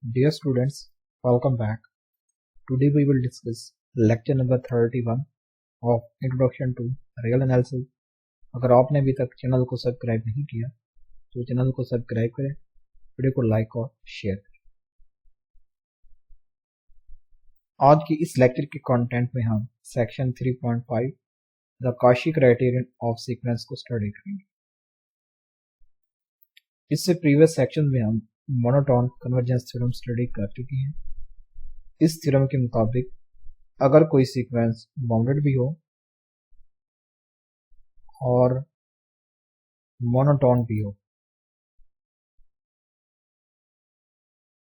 Dear students, welcome back. Today we will discuss lecture number 31 of Introduction to Real Analysis. अगर आपने अभी तक channel को subscribe नहीं किया तो चैनल को सब्सक्राइब करें, वीडियो को लाइक और शेयर करें। आज की इस लेक्चर के कंटेंट में हम section 3.5 the Kashi criterion of sequence को स्टडी करेंगे। इससे प्रीवियस सेक्शन में हम मोनोटोन कन्वर्जेंस थ्योरम स्टडी कर चुके हैं। इस थ्योरम के मुताबिक अगर कोई सीक्वेंस बाउंडेड भी हो और मोनोटोन भी हो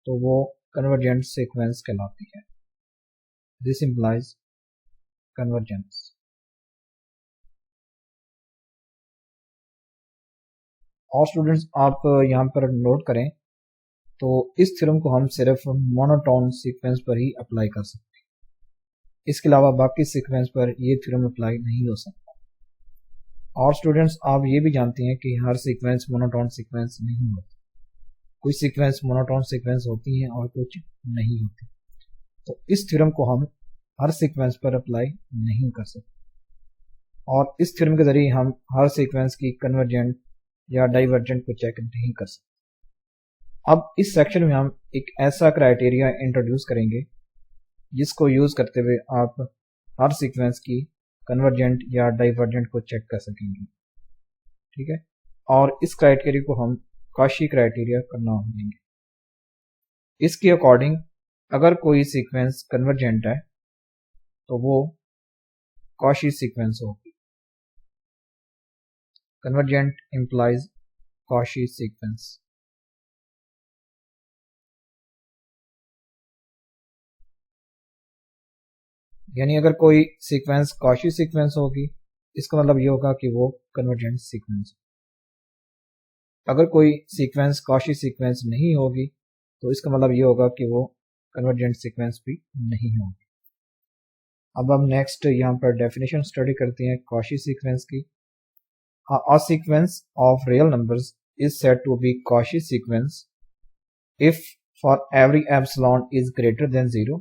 तो वो कन्वर्जेंट सीक्वेंस कहलाती है। This implies convergence. और स्टूडेंट्स आप यहाँ पर नोट करें तो इस थ्योरम को हम सिर्फ मोनोटोन सीक्वेंस पर ही अप्लाई कर सकते हैं, इसके अलावा बाकी सीक्वेंस पर ये थ्योरम अप्लाई नहीं हो सकता। और स्टूडेंट्स आप ये भी जानते हैं कि हर सीक्वेंस मोनोटोन सीक्वेंस नहीं होती, कुछ सीक्वेंस मोनोटोन सीक्वेंस होती हैं और कुछ नहीं होती। तो इस थ्योरम को हम हर सीक्वेंस पर अप्लाई नहीं कर सकते और इस थ्योरम के जरिए हम हर सीक्वेंस की कन्वर्जेंट या डाइवर्जेंट को चेक नहीं कर सकते। अब इस सेक्शन में हम एक ऐसा क्राइटेरिया इंट्रोड्यूस करेंगे जिसको यूज करते हुए आप हर सीक्वेंस की कन्वर्जेंट या डाइवर्जेंट को चेक कर सकेंगे, ठीक है। और इस क्राइटेरिया को हम काशी क्राइटेरिया का नाम देंगे। इसके अकॉर्डिंग अगर कोई सीक्वेंस कन्वर्जेंट है तो वो काशी सीक्वेंस होगी। Convergent implies Kashi sequence. यानी अगर कोई सीक्वेंस काशी सीक्वेंस होगी इसका मतलब ये होगा कि वो कन्वर्जेंट सीक्वेंस। अगर कोई सीक्वेंस काशी सीक्वेंस नहीं होगी तो इसका मतलब ये होगा कि वो कन्वर्जेंट सीक्वेंस भी नहीं होगी। अब हम नेक्स्ट यहाँ पर डेफिनेशन स्टडी करते हैं काशी सीक्वेंस की। A sequence of real numbers is said to be Cauchy sequence if for every epsilon is greater than 0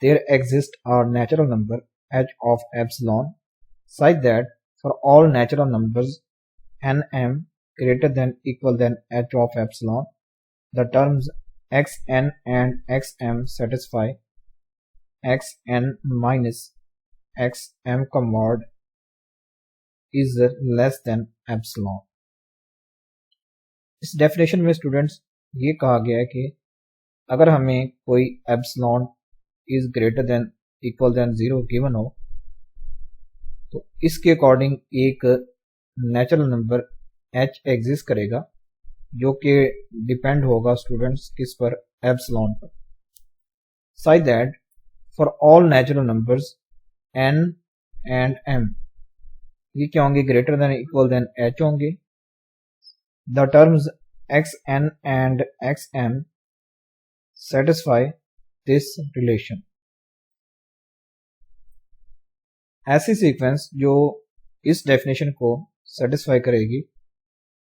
there exists a natural number h of epsilon such that for all natural numbers nm greater than equal than h of epsilon the terms xn and xm satisfy xn minus xm mod is less than epsilon। इस definition में students ये कहा गया है कि अगर हमें कोई epsilon is greater than equal than 0 given हो तो इसके अकॉर्डिंग एक नेचुरल नंबर h एग्जिस्ट करेगा जो कि डिपेंड होगा स्टूडेंट्स किस पर, एप्सिलॉन पर। Such that for all natural numbers n and m ये क्या होंगे, greater than equal then h होंगे। The terms xn and xm satisfy this relation. ऐसी सीक्वेंस जो इस डेफिनेशन को सेटिस्फाई करेगी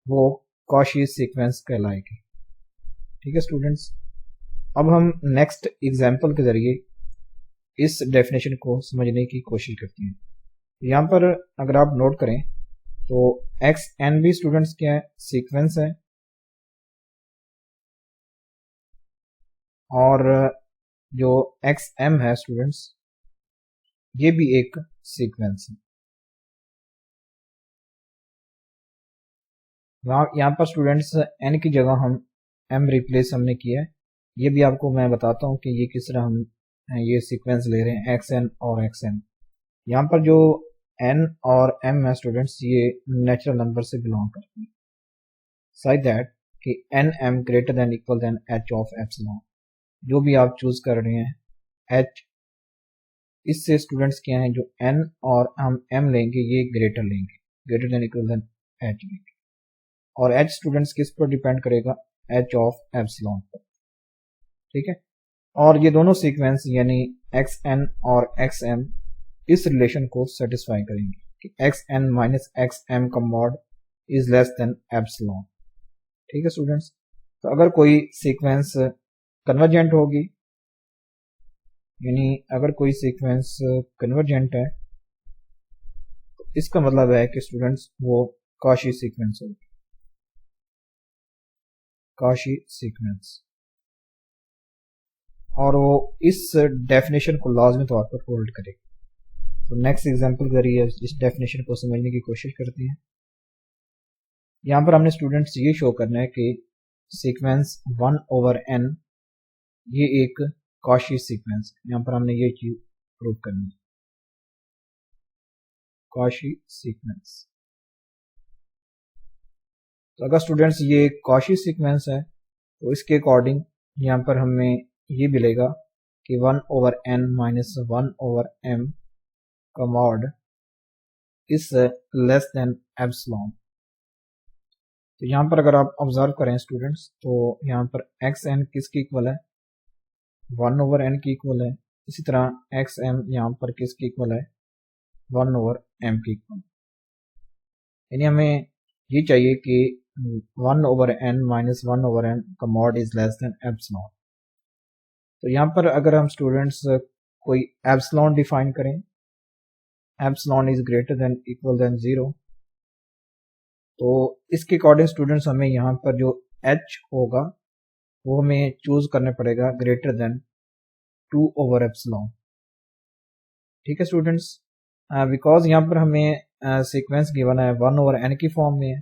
वो काशी सीक्वेंस कहलाएगी, ठीक है स्टूडेंट्स। अब हम नेक्स्ट एग्जाम्पल के जरिए इस डेफिनेशन को समझने की कोशिश करते हैं। यहाँ पर अगर आप नोट करें तो xn भी स्टूडेंट्स क्या है, सीक्वेंस है, और जो xm है स्टूडेंट्स ये भी एक सीक्वेंस है। यहाँ पर स्टूडेंट्स n की जगह हम m रिप्लेस हमने किया है। ये भी आपको मैं बताता हूँ कि ये किस तरह हम ये सीक्वेंस ले रहे हैं xn और xm। यहाँ पर जो n और m है स्टूडेंट्स ये नेचुरल नंबर से बिलोंग करते हैं, सच दैट कि nm greater than equal then h of epsilon. जो भी आप चूज कर रहे हैं h, इससे स्टूडेंट्स क्या है, जो n और हम m लेंगे ये ग्रेटर लेंगे, greater than equal then h लेंगे। और h स्टूडेंट्स किस पर डिपेंड करेगा, h ऑफ एप्सिलॉन पर, ठीक है। और ये दोनों सीक्वेंस यानी xn और xm इस रिलेशन को सेटिस्फाई करेंगे कि xn माइनस xm का mod is less than epsilon, ठीक है स्टूडेंट्स। तो अगर कोई सीक्वेंस कन्वर्जेंट होगी, यानी अगर कोई सीक्वेंस कन्वर्जेंट है तो इसका मतलब है कि स्टूडेंट्स वो कॉची सीक्वेंस होगी, कॉची सीक्वेंस, और वो इस डेफिनेशन को लाजमी तौर पर होल्ड करेगी। तो नेक्स्ट एग्जांपल के जरिए इस डेफिनेशन को समझने की कोशिश करते हैं। यहाँ पर हमने स्टूडेंट्स ये शो करना है कि सीक्वेंस 1/n ये एक कॉची सीक्वेंस है। यहाँ पर हमने ये चीज प्रूव करनी है, कॉची सीक्वेंस। तो अगर स्टूडेंट्स ये कॉची सीक्वेंस है तो इसके अकॉर्डिंग यहाँ पर हमें ये मिलेगा कि 1/n माइनस 1/m का mod is less than epsilon. तो यहाँ पर अगर आप ऑब्जर्व करें स्टूडेंट्स तो यहाँ पर xn किसके इक्वल है, 1/n की इक्वल है। इसी तरह xm यहाँ पर किसके इक्वल है, 1/m की इक्वल। यानी हमें ये चाहिए कि 1/n माइनस 1/m का mod is less than epsilon. तो यहाँ पर अगर हम स्टूडेंट्स कोई एप्सिलॉन डिफाइन करें, epsilon is greater than equal than 0, तो इसके अकॉर्डिंग स्टूडेंट्स हमें यहाँ पर जो h होगा वो हमें चूज करना पड़ेगा ग्रेटर देन 2/एप्सिलॉन। ठीक है स्टूडेंट्स, बिकॉज यहाँ पर हमें सीक्वेंस गिवन है 1/n की फॉर्म में है,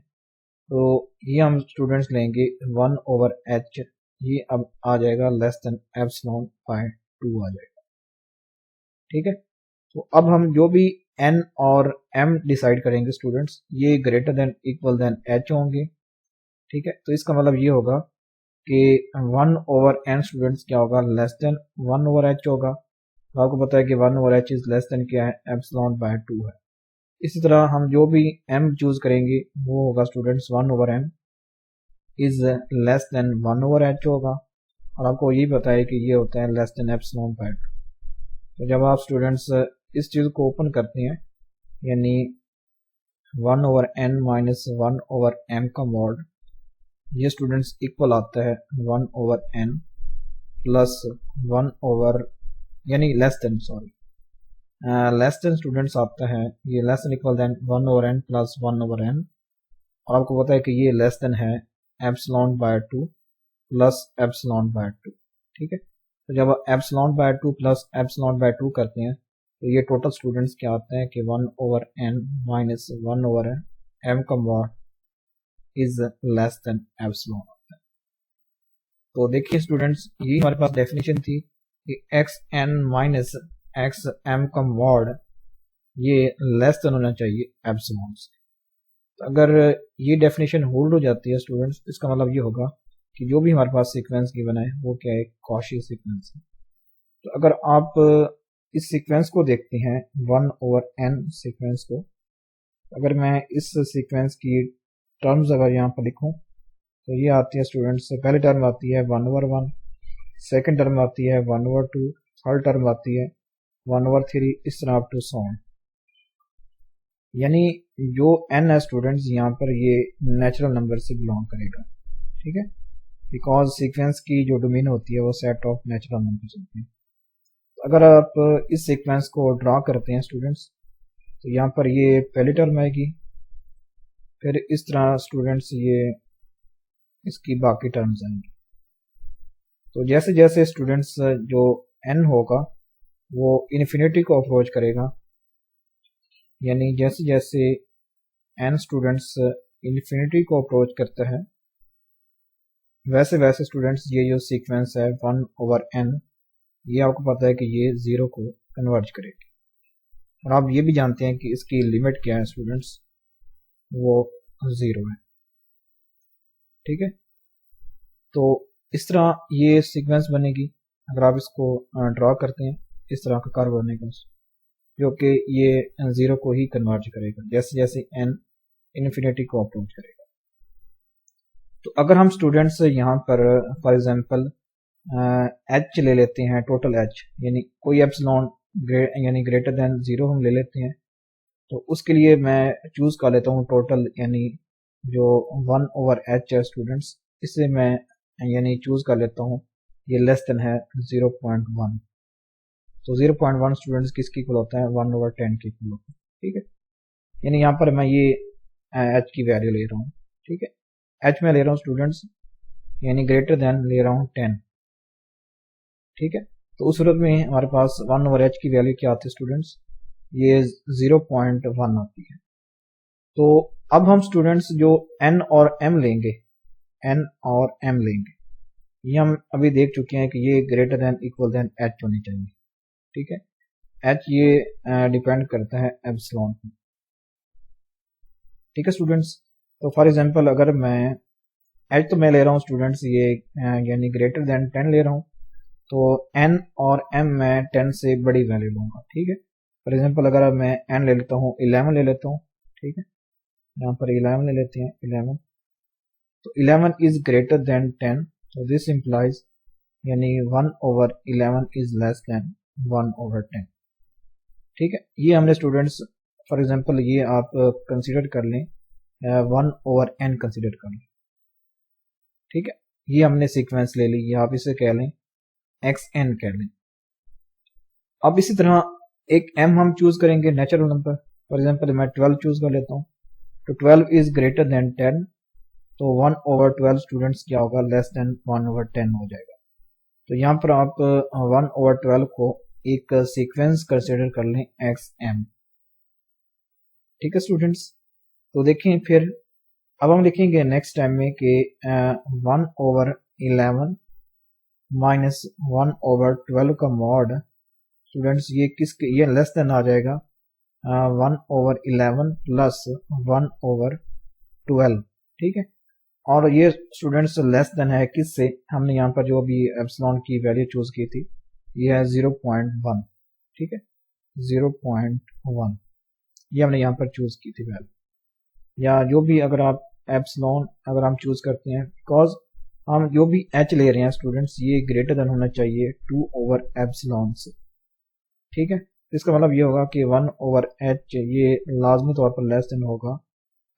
तो ये हम स्टूडेंट्स लेंगे 1/h, ये अब आ जाएगा लेस देन एप्सिलॉन बाय 2 आ जाएगा। ठीक है, तो अब हम जो भी n और m डिसाइड करेंगे स्टूडेंट्स ये greater than equal then h होंगे। ठीक है, तो इसका मतलब ये होगा कि 1/n स्टूडेंट्स क्या होगा, लेस देन 1/h होगा। तो आपको पता है कि 1/h इज लेस देन क्या है, एप्सिलॉन बाय 2 है। इसी तरह हम जो भी m चूज करेंगे वो होगा students 1/m is less then 1/h होगा, और आपको ये पता है कि ये होता है लेस देन एप्सिलॉन बाय 2। तो जब आप स्टूडेंट्स इस चीज को ओपन करते हैं, यानी 1/n माइनस 1/m का मॉड ये स्टूडेंट्स इक्वल आता है 1/n प्लस 1 यानी less than less than students आता है, ये less than equal than 1/n plus 1/n, और आपको पता है कि ये लेस देन है epsilon by 2 plus epsilon by 2। ठीक है, तो जब epsilon by 2 plus epsilon by 2 करते हैं तो ये टोटल स्टूडेंट्स क्या आता है कि 1/n माइनस 1/m का mod is less than epsilon आता है। तो देखिए स्टूडेंट्स ये हमारे पास डेफिनेशन थी कि xn माइनस xm का मॉड ये लेस देन होना चाहिए एप्सिलॉन से। तो अगर ये डेफिनेशन होल्ड हो जाती है स्टूडेंट्स, इसका मतलब ये होगा कि जो भी हमारे पास सीक्वेंस गिवन है वो क्या है, कॉची सीक्वेंस है। तो अगर आप इस सीक्वेंस को देखते हैं 1/n सीक्वेंस को, अगर मैं इस सीक्वेंस की टर्म्स अगर यहाँ पर लिखूं तो ये आती है स्टूडेंट्स, पहली टर्म आती है 1/1, सेकंड टर्म आती है 1/2, थर्ड टर्म आती है 1/3, इस तरह अप टू सो ऑन। यानी जो n है स्टूडेंट्स यहाँ पर ये नेचुरल नंबर से बिलोंग करेगा। ठीक है, बिकॉज सीक्वेंस की जो डोमेन होती है वो सेट ऑफ नेचुरल नंबर्स होती है। तो अगर आप इस सीक्वेंस को ड्रा करते हैं स्टूडेंट्स तो यहाँ पर ये पहली टर्म आएगी, फिर इस तरह स्टूडेंट्स ये इसकी बाकी टर्म्स आएंगी। तो जैसे जैसे स्टूडेंट्स जो n होगा वो इन्फिनिटी को अप्रोच करेगा, यानी जैसे जैसे n स्टूडेंट्स इन्फिनिटी को अप्रोच करता है वैसे वैसे स्टूडेंट्स ये जो सीक्वेंस है 1/n ये आपको पता है कि ये 0 को कन्वर्ज करेगी, और आप ये भी जानते हैं कि इसकी लिमिट क्या है स्टूडेंट्स, वो 0 है। ठीक है, तो इस तरह ये सीक्वेंस बनेगी। अगर आप इसको ड्रॉ करते हैं इस तरह का कर्व बनेगा जो कि ये 0 को ही कन्वर्ज करेगा जैसे जैसे n इन्फिनिटी को अप्रोच करेगा। तो अगर हम स्टूडेंट्स यहाँ पर फॉर एग्जांपल h ले लेते हैं, टोटल h, यानी कोई एप्सिलॉन यानी ग्रेटर देन 0 हम ले लेते हैं, तो उसके लिए मैं चूज कर लेता हूँ टोटल, यानी जो 1/h है स्टूडेंट्स, इससे मैं यानी चूज कर लेता हूँ ये लेस देन है 0.1। तो 0.1 स्टूडेंट्स किसकी इक्वल होता है, 1/10 के इक्वल होता है। ठीक है, यानी यहाँ पर मैं ये h की वैल्यू ले रहा हूँ। ठीक है, h में ले रहा हूँ स्टूडेंट्स, यानी ग्रेटर देन ले रहा हूँ 10। ठीक है, तो उस सूरत में हमारे पास 1/h की वैल्यू क्या आती है स्टूडेंट्स, ये 0.1 आती है। तो अब हम स्टूडेंट्स जो n और m लेंगे, n और m लेंगे, ये हम अभी देख चुके हैं कि ये greater than equal then h होनी चाहिए। ठीक है, h ये डिपेंड करता है एप्सिलॉन पर। ठीक है स्टूडेंट्स, तो फॉर एग्जांपल अगर मैं h तो मैं ले रहा हूँ स्टूडेंट्स ये यानी ग्रेटर देन 10 ले रहा हूँ, तो n और m मैं 10 से बड़ी वैल्यू लूंगा। ठीक है, फॉर एग्जांपल अगर मैं n ले लेता हूँ, 11 ले लेता हूँ। ठीक है, यहाँ पर 11 ले लेते हैं, 11, तो 11 इज ग्रेटर देन 10, तो दिस इंप्लाइज यानी 1/11 इज लेस देन 1/10। ठीक है, ये हमने स्टूडेंट्स फॉर एग्जांपल ये आप कंसीडर कर लें 1/n कंसीडर कर लें। ठीक है, ये हमने सीक्वेंस ले ली, ये आप इसे कह लें xn कह लें। अब इसी तरह एक m हम चूज करेंगे नेचुरल नंबर, फॉर एग्जांपल मैं 12 चूज कर लेता हूँ, तो 12 इज ग्रेटर देन 10, तो 1/12 स्टूडेंट्स क्या होगा, लेस देन 1/10 हो जाएगा। तो यहाँ पर आप 1/12 को एक सीक्वेंस कंसिडर कर लें xm। ठीक है स्टूडेंट्स, तो देखें फिर अब हम लिखेंगे नेक्स्ट टाइम में कि 1/11 माइनस 1/12 का मॉड स्टूडेंट्स ये किसके, ये लेस देन आ जाएगा 1/11 प्लस 1/12। ठीक है, और ये स्टूडेंट्स लेस देन है किससे, हमने यहाँ पर जो भी एप्सिलॉन की वैल्यू चूज की थी ये है 0.1। ठीक है, 0.1 ये हमने यहाँ पर चूज की थी वैल्यू, या जो भी अगर आप एप्सिलॉन अगर हम चूज करते हैं, बिकॉज हम जो भी h ले रहे हैं स्टूडेंट्स ये ग्रेटर देन होना चाहिए 2/एप्सिलॉन से। ठीक है, इसका मतलब ये होगा कि 1/h ये लाजमी तौर पर लेस देन होगा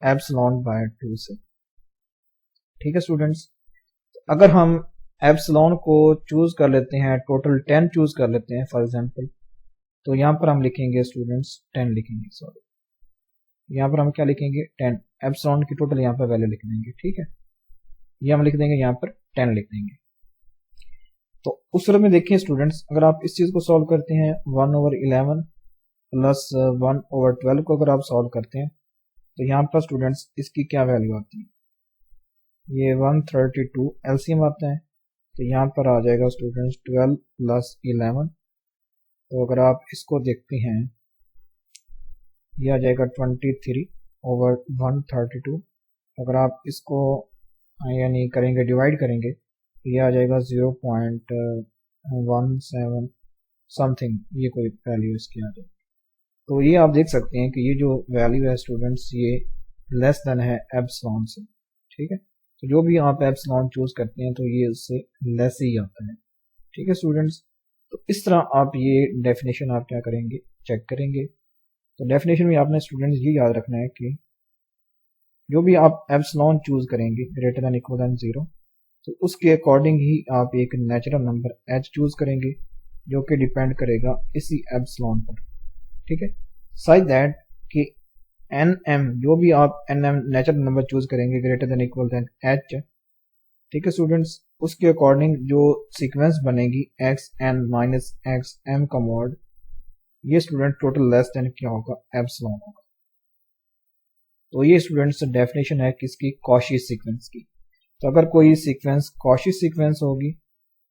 एप्सिलॉन बाय 2 से। ठीक है स्टूडेंट्स, अगर हम एप्सिलॉन को चूज कर लेते हैं, टोटल 10 चूज कर लेते हैं फॉर एग्जांपल, तो यहाँ पर हम लिखेंगे स्टूडेंट्स 10 लिखेंगे, सॉरी यहाँ पर हम क्या लिखेंगे 10, एप्सिलॉन की टोटल यहाँ पर वैल्यू लिख देंगे। ठीक है, ये हम लिख देंगे यहाँ पर 10 लिख देंगे। तो उस सूरत में देखिए स्टूडेंट्स, अगर आप इस चीज को सॉल्व करते हैं 1/11 प्लस 1/12 को अगर आप सॉल्व करते हैं, तो यहाँ पर स्टूडेंट्स इसकी क्या वैल्यू आती है, ये 132 एलसीएम आता है, तो यहाँ पर आ जाएगा स्टूडेंट्स 12 प्लस 11। तो अगर आप इसको देखते हैं ये आ जाएगा 23/132। अगर आप इसको यानी करेंगे डिवाइड करेंगे, ये आ जाएगा 0.17 समथिंग, ये कोई वैल्यू इसकी आ जाएगी। तो ये आप देख सकते हैं कि ये जो वैल्यू है स्टूडेंट्स ये लेस देन है एप्सिलॉन से। ठीक है, तो जो भी आप एप्सिलॉन चूज करते हैं तो ये उससे लेस ही आता है। ठीक है स्टूडेंट्स, तो इस तरह आप ये डेफिनेशन आप क्या करेंगे, चेक करेंगे। तो डेफिनेशन में आपने स्टूडेंट्स ये याद रखना है कि जो भी आप एप्सिलॉन चूज करेंगे ग्रेटर देन इक्वल देन 0, तो उसके अकॉर्डिंग ही आप एक नेचुरल नंबर h चूज करेंगे जो कि डिपेंड करेगा इसी एप्सिलॉन पर। ठीक है, सच दैट कि nm जो भी आप nm नेचुरल नंबर चूज करेंगे greater than equal then h, ठीक है स्टूडेंट्स, उसके अकॉर्डिंग जो सीक्वेंस बनेगी xn माइनस xm का मॉड, ये स्टूडेंट टोटल लेस देन क्या होगा, एप्सिलॉन होगा। तो ये स्टूडेंट्स डेफिनेशन है किसकी, कॉची सीक्वेंस की। तो अगर कोई सीक्वेंस कॉची सीक्वेंस होगी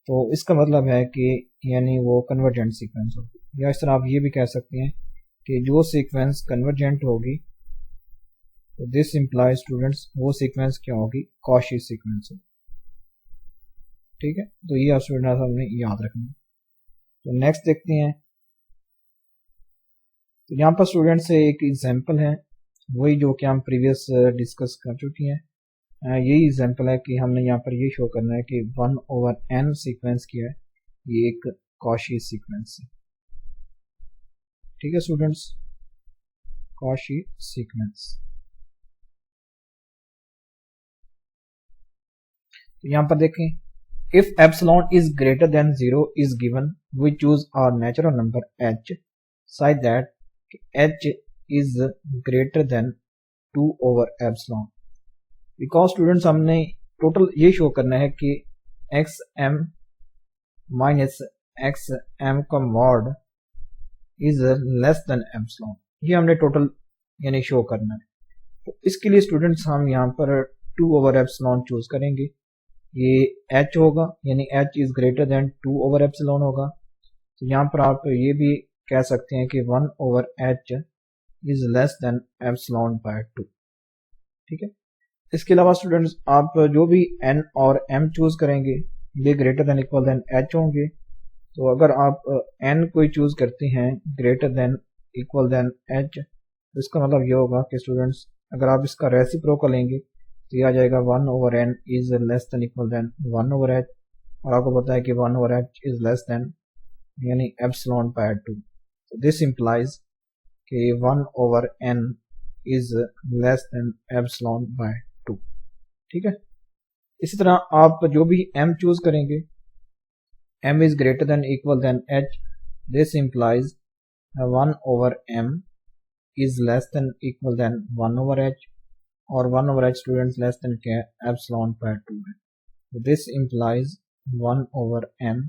तो इसका मतलब है कि यानी वो कन्वर्जेंट सीक्वेंस होगी, या इस तरह आप ये भी कह सकते हैं कि जो सीक्वेंस कन्वर्जेंट होगी तो दिस इंप्लाइज स्टूडेंट्स वो सीक्वेंस क्या होगी, कॉची सीक्वेंस होगी। ठीक है, तो ये आप स्टूडेंट्स हमने याद रखना है। तो नेक्स्ट देखते हैं, तो यहाँ पर स्टूडेंट से एक एग्जांपल है वही जो कि हम प्रीवियस डिस्कस कर चुके हैं। यही एग्जांपल है कि हमने यहाँ पर ये शो करना है कि 1/n सीक्वेंस क्या है, ये एक कॉची सीक्वेंस है। ठीक है स्टूडेंट्स, कॉची सीक्वेंस। तो यहाँ पर देखें If epsilon is greater than 0 is given, we choose our natural number h such that h is greater than 2 over epsilon. Because students हमने टोटल ये शो करना है कि xm माइनस xm का mod is less than epsilon, ये हमने total यानी show करना है। तो इसके लिए स्टूडेंट्स हम यहाँ पर 2 ओवर एप्सिलॉन चूज करेंगे। ये h होगा यानी h is greater then 2 over epsilon होगा। तो यहाँ पर आप ये भी कह सकते हैं कि 1 over h is less than epsilon by 2। ठीक है, इसके अलावा स्टूडेंट्स आप जो भी n और m चूज करेंगे ये greater than equal then h होंगे। तो अगर आप n कोई चूज करते हैं greater than equal then h, तो इसका मतलब ये होगा कि स्टूडेंट्स अगर आप इसका रेसिप्रोकल लेंगे तो ये आ जाएगा 1 over n is less than equal than 1 over h, और आपको पता है कि 1 over h is less than यानी एप्सिलॉन बाय 2। तो दिस इंप्लाइज कि 1 over n is less than epsilon by 2। ठीक है, इसी तरह आप जो भी m चूज करेंगे m is greater than equal then h, this implies 1 over m is less than equal than 1 over h, और 1 over h students less then क्या है एप्सिलॉन बाय 2 है। This implies 1 over m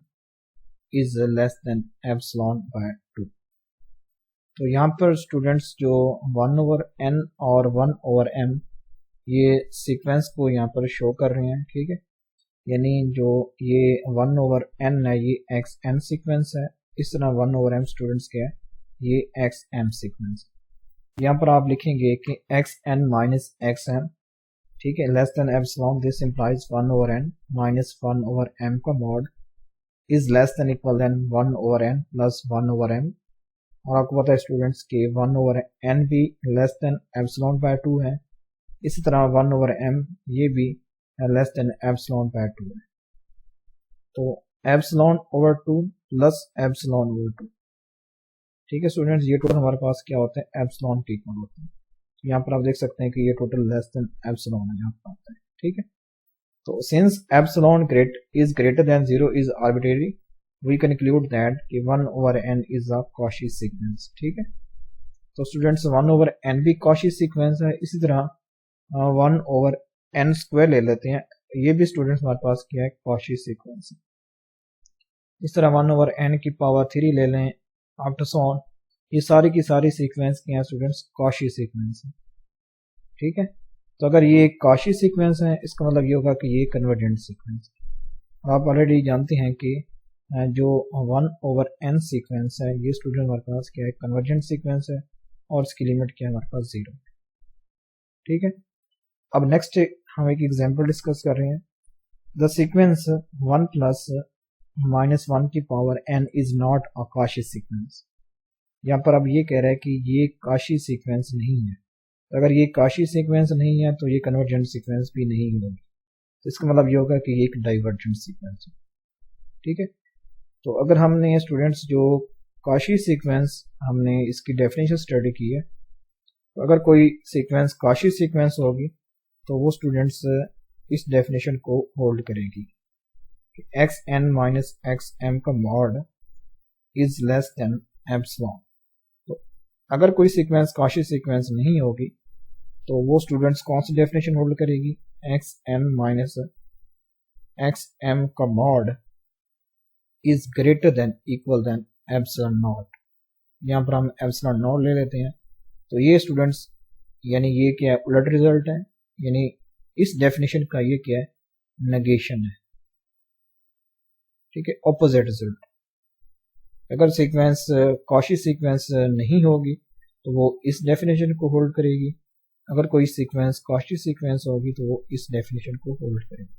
is less than epsilon by 2। तो यहाँ पर students जो 1 over n और 1 over m ये सीक्वेंस को यहाँ पर शो कर रहे हैं। ठीक है, यानी जो ये 1 ओवर n है ये xn सीक्वेंस है, इस तरह 1 ओवर m स्टूडेंट्स क्या है ये xm सीक्वेंस। यहाँ पर आप लिखेंगे कि xn माइनस xm, ठीक है, less than epsilon, this implies 1 over n minus 1 over m का mod is less than equal than 1 over n plus 1 over m। और आपको पता है स्टूडेंट्स के 1 ओवर n भी लेस देन एप्सिलॉन बाय 2 है, इसी तरह 1 ओवर m ये भी लेस देन एप्सिलॉन बाय 2 है। तो epsilon over 2 plus epsilon over 2। ठीक है स्टूडेंट्स, ये टोटल हमारे पास क्या होता है एप्सिलॉन के इक्वल होता है। तो यहाँ पर आप देख सकते हैं कि ये टोटल लेस देन एप्सिलॉन है यहाँ पर आता है। ठीक है, तो since epsilon is greater than 0 is arbitrary, we conclude that कि 1 over n is a Cauchy sequence. ठीक है, तो स्टूडेंट्स 1 ओवर n भी कॉची सीक्वेंस है, इसी तरह 1 ओवर n स्क्वायर ले लेते हैं, ये भी स्टूडेंट्स हमारे पास क्या है कॉची सीक्वेंस है। इस तरह 1 ओवर n की पावर 3 ले लें आफ्टर सो ऑन, ये सारी की सारी सीक्वेंस क्या है स्टूडेंट्स कॉची सीक्वेंस है। ठीक है, तो अगर ये कॉची सीक्वेंस है इसका मतलब ये होगा कि ये कन्वर्जेंट सीक्वेंस है। आप ऑलरेडी जानते हैं कि जो 1 ओवर n सीक्वेंस है ये स्टूडेंट हमारे पास क्या है कन्वर्जेंट सीक्वेंस है, और इसकी लिमिट क्या है हमारे पास 0। ठीक है, अब नेक्स्ट हम एक एग्जांपल डिस्कस कर रहे हैं। द सीक्वेंस 1 प्लस माइनस 1 की power n is not a Cauchy sequence. यहाँ पर अब ये कह रहा है कि ये कॉची सीक्वेंस नहीं है। तो अगर ये कॉची सीक्वेंस नहीं है तो ये कन्वर्जेंट सीक्वेंस भी नहीं होगी, तो इसका मतलब ये होगा कि ये एक डाइवर्जेंट सीक्वेंस है। ठीक है, तो अगर हमने स्टूडेंट्स जो कॉची सीक्वेंस हमने इसकी डेफिनेशन स्टडी की है, तो अगर कोई सीक्वेंस कॉची सीक्वेंस होगी तो वो स्टूडेंट्स इस डेफिनेशन को होल्ड करेगी कि xn माइनस xm का mod is less than epsilon. तो अगर कोई सीक्वेंस कॉची सीक्वेंस नहीं होगी तो वो स्टूडेंट्स कौन सी डेफिनेशन होल्ड करेगी xn माइनस xm का mod is greater than equal then epsilon not. यहाँ पर हम एप्सिलॉन नॉट ले लेते हैं, तो ये स्टूडेंट्स यानी ये क्या है उलट रिजल्ट है, यानी इस डेफिनेशन का ये क्या है नेगेशन है। ठीक है, ऑपोजिट रिजल्ट। अगर सीक्वेंस कॉची सीक्वेंस नहीं होगी तो वो इस डेफिनेशन को होल्ड करेगी, अगर कोई सीक्वेंस कॉची सीक्वेंस होगी तो वो इस डेफिनेशन को होल्ड करेगी।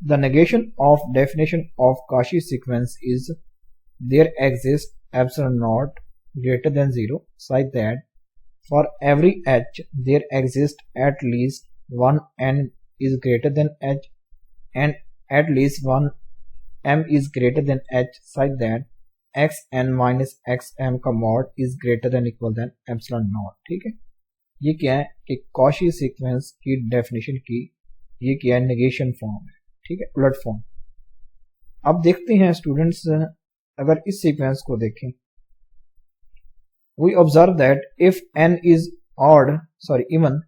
The negation of definition of Cauchy sequence is there exist epsilon naught greater than 0 such that for every h there exists at least one n is greater than h and at least one m is greater than h such that xn minus xm का mod is greater than equal than epsilon naught। ठीक है, ये क्या है कि Cauchy sequence की definition की ये क्या है नेगेशन फॉर्म है। ठीक है, उलट फॉर्म। अब देखते हैं स्टूडेंट्स, अगर इस सीक्वेंस को देखें, we observe that if n is even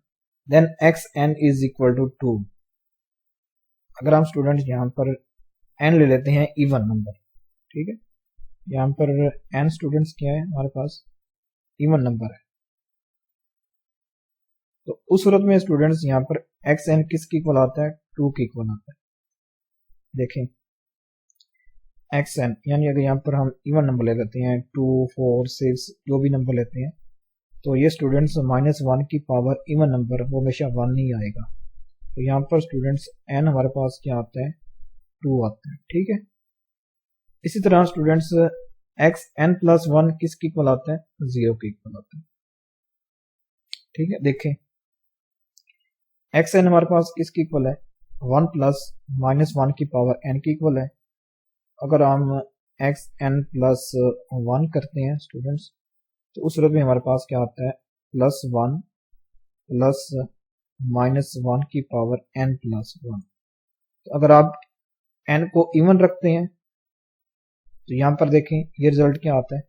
then xn is equal to 2। अगर हम स्टूडेंट्स यहाँ पर n ले लेते हैं इवन नंबर, ठीक है, यहाँ पर n स्टूडेंट्स क्या है हमारे पास, इवन नंबर है, तो उस सूरत में स्टूडेंट्स यहाँ पर xn किसके इक्वल आता है, 2 के इक्वल आता है। देखें xn यानी अगर यहाँ पर हम इवन नंबर ले लेते हैं 2 4 6 जो भी नंबर लेते हैं, तो ये स्टूडेंट्स -1 की पावर इवन नंबर वो हमेशा 1 नहीं आएगा, तो यहाँ पर स्टूडेंट्स n हमारे पास क्या आता है, 2 आता है, ठीक है। इसी तरह स्टूडेंट्स xn+1 किसके इक्वल आता है, 0 के इक्वल आता है, ठीक है। देखें xn हमारे पास किसके इक्वल है, 1 प्लस -1 की पावर n के इक्वल है। अगर हम xn+1 करते हैं स्टूडेंट्स, तो उस सूरत में हमारे पास क्या आता है, +1 प्लस -1 की पावर n+1। तो अगर आप n को इवन रखते हैं तो यहाँ पर देखें ये रिजल्ट क्या आता है,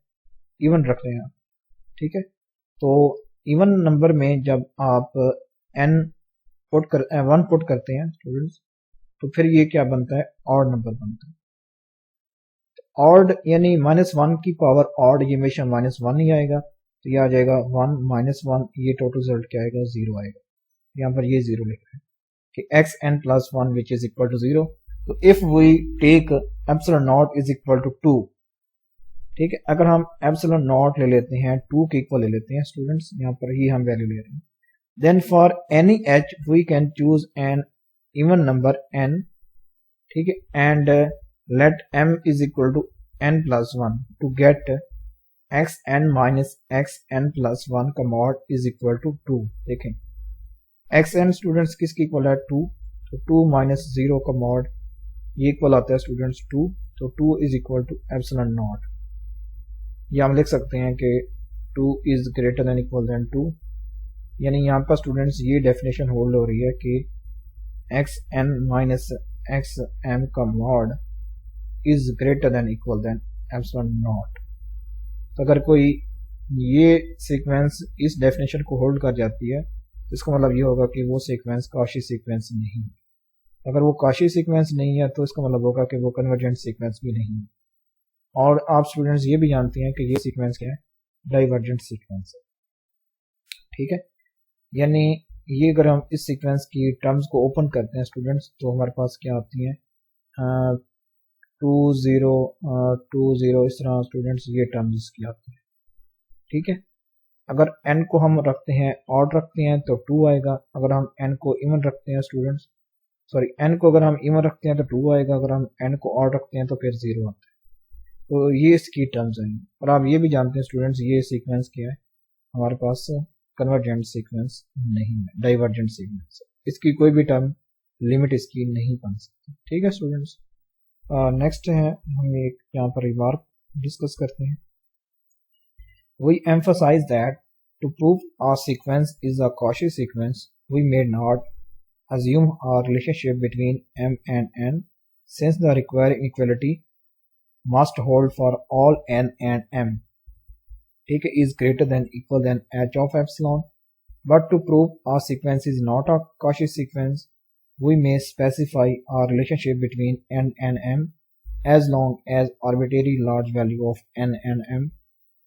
इवन रख रहे हैं आप, ठीक है। तो इवन नंबर में जब आप n वन पुट करते हैं स्टूडेंट्स, तो फिर ये क्या बनता है, ऑड नंबर बनता है। ऑड यानी -1 की पावर ऑड, ये हमेशा -1 ही आएगा, तो ये आ जाएगा 1 -1, ये टोटल रिजल्ट क्या आएगा, 0 आएगा। यहाँ पर ये 0 लिख रहे हैं कि xn+1 which is equal to 0। तो if we take epsilon naught is equal to 2, ठीक है, अगर हम एप्सिलॉन नॉट ले लेते हैं 2 के इक्वल ले लेते हैं स्टूडेंट्स, यहाँ पर ही हम वैल्यू ले रहे हैं, then for any h we can choose an even number n, ठीक है, and let m is equal to n+1 to get xn minus xn+1 का mod is equal to 2। देखें xn स्टूडेंट्स किसकी इक्वल है, 2, तो 2 minus 0 का mod ये equal आता है स्टूडेंट्स 2, तो 2 is equal to epsilon not. ये हम लिख सकते हैं कि 2 is greater than equal than 2, यानी यहाँ पर स्टूडेंट्स ये डेफिनेशन होल्ड हो रही है कि xn minus xm का mod is greater than equal then epsilon not. तो अगर कोई ये सीक्वेंस इस डेफिनेशन को होल्ड कर जाती है, तो इसका मतलब ये होगा कि वो सीक्वेंस काशी सीक्वेंस नहीं है। अगर वो काशी सीक्वेंस नहीं है तो इसका मतलब होगा कि वो कन्वर्जेंट सीक्वेंस भी नहीं है। और आप स्टूडेंट्स ये भी जानते हैं कि ये सीक्वेंस क्या है, डाइवर्जेंट सीक्वेंस है, ठीक है। यानी ये अगर हम इस सीक्वेंस की टर्म्स को ओपन करते हैं स्टूडेंट्स, तो हमारे पास क्या आती है, 2 0 2 0, इस तरह स्टूडेंट्स ये टर्म्स की आती है, ठीक है। अगर n को हम रखते हैं ऑड रखते हैं तो 2 आएगा, अगर हम n को इवन रखते हैं स्टूडेंट्स, n को अगर हम इवन रखते हैं तो 2 आएगा, अगर हम n को ऑड रखते हैं तो फिर 0 आता है। तो ये इसकी टर्म्स हैं। और आप ये भी जानते हैं स्टूडेंट्स ये सीक्वेंस क्या है, हमारे पास कन्वर्जेंट सीक्वेंस नहीं है, डाइवर्जेंट सीक्वेंस है। इसकी कोई भी टर्म लिमिट इसकी नहीं बन सकती, ठीक है स्टूडेंट्स। नेक्स्ट है, हम एक यहाँ पर रिमार्क डिस्कस करते हैं। We emphasize that to prove a sequence is a Cauchy sequence, we may not assume a relationship between m and n, since the required equality must hold for all n and m, ठीक है, is greater than equal than h of epsilon. But to prove a sequence is not a Cauchy sequence, we may specify a relationship between n and m as long as arbitrary large value of n and m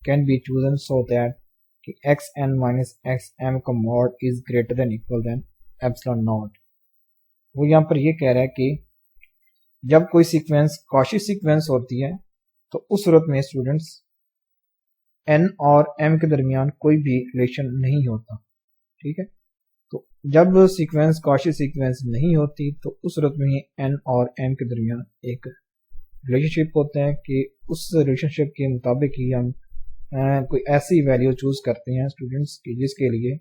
can be chosen so that xn minus xm का mod is greater than equal than epsilon naught। वो यहाँ पर ये कह रहा है कि जब कोई सीक्वेंस कॉशी सीक्वेंस होती है तो उस सूरत में स्टूडेंट्स n और m के दरमियान कोई भी रिलेशन नहीं होता, ठीक है। तो जब सीक्वेंस कॉशी सीक्वेंस नहीं होती तो उस सूरत में n और m के दरमियान एक रिलेशनशिप होता है कि उस रिलेशनशिप के मुताबिक ही हम कोई ऐसी वैल्यू चूज करते हैं स्टूडेंट्स की जिसके लिए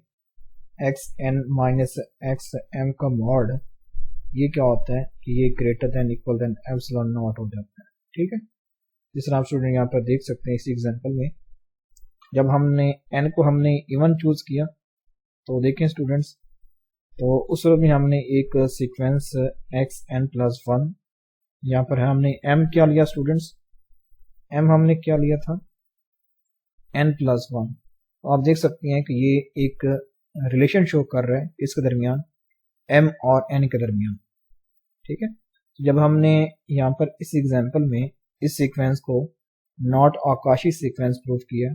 xn माइनस xm का मॉड ये क्या होता है कि ये greater than equal then epsilon not हो जाता है, ठीक है। जिस तरह आप स्टूडेंट यहाँ पर देख सकते हैं इसी एग्जांपल में, जब हमने n को हमने इवन चूज किया तो देखें स्टूडेंट्स तो उस सूरत में हमने एक सीक्वेंस xn+1, यहाँ पर हमने m क्या लिया स्टूडेंट्स, m हमने क्या लिया था n+1। तो आप देख सकते हैं कि ये एक रिलेशन शो कर रहा है इसके दरमियान, m और n के दरमियान, ठीक है। तो जब हमने यहाँ पर इस एग्जांपल में इस सीक्वेंस को नॉट आकाशी सीक्वेंस प्रूफ किया,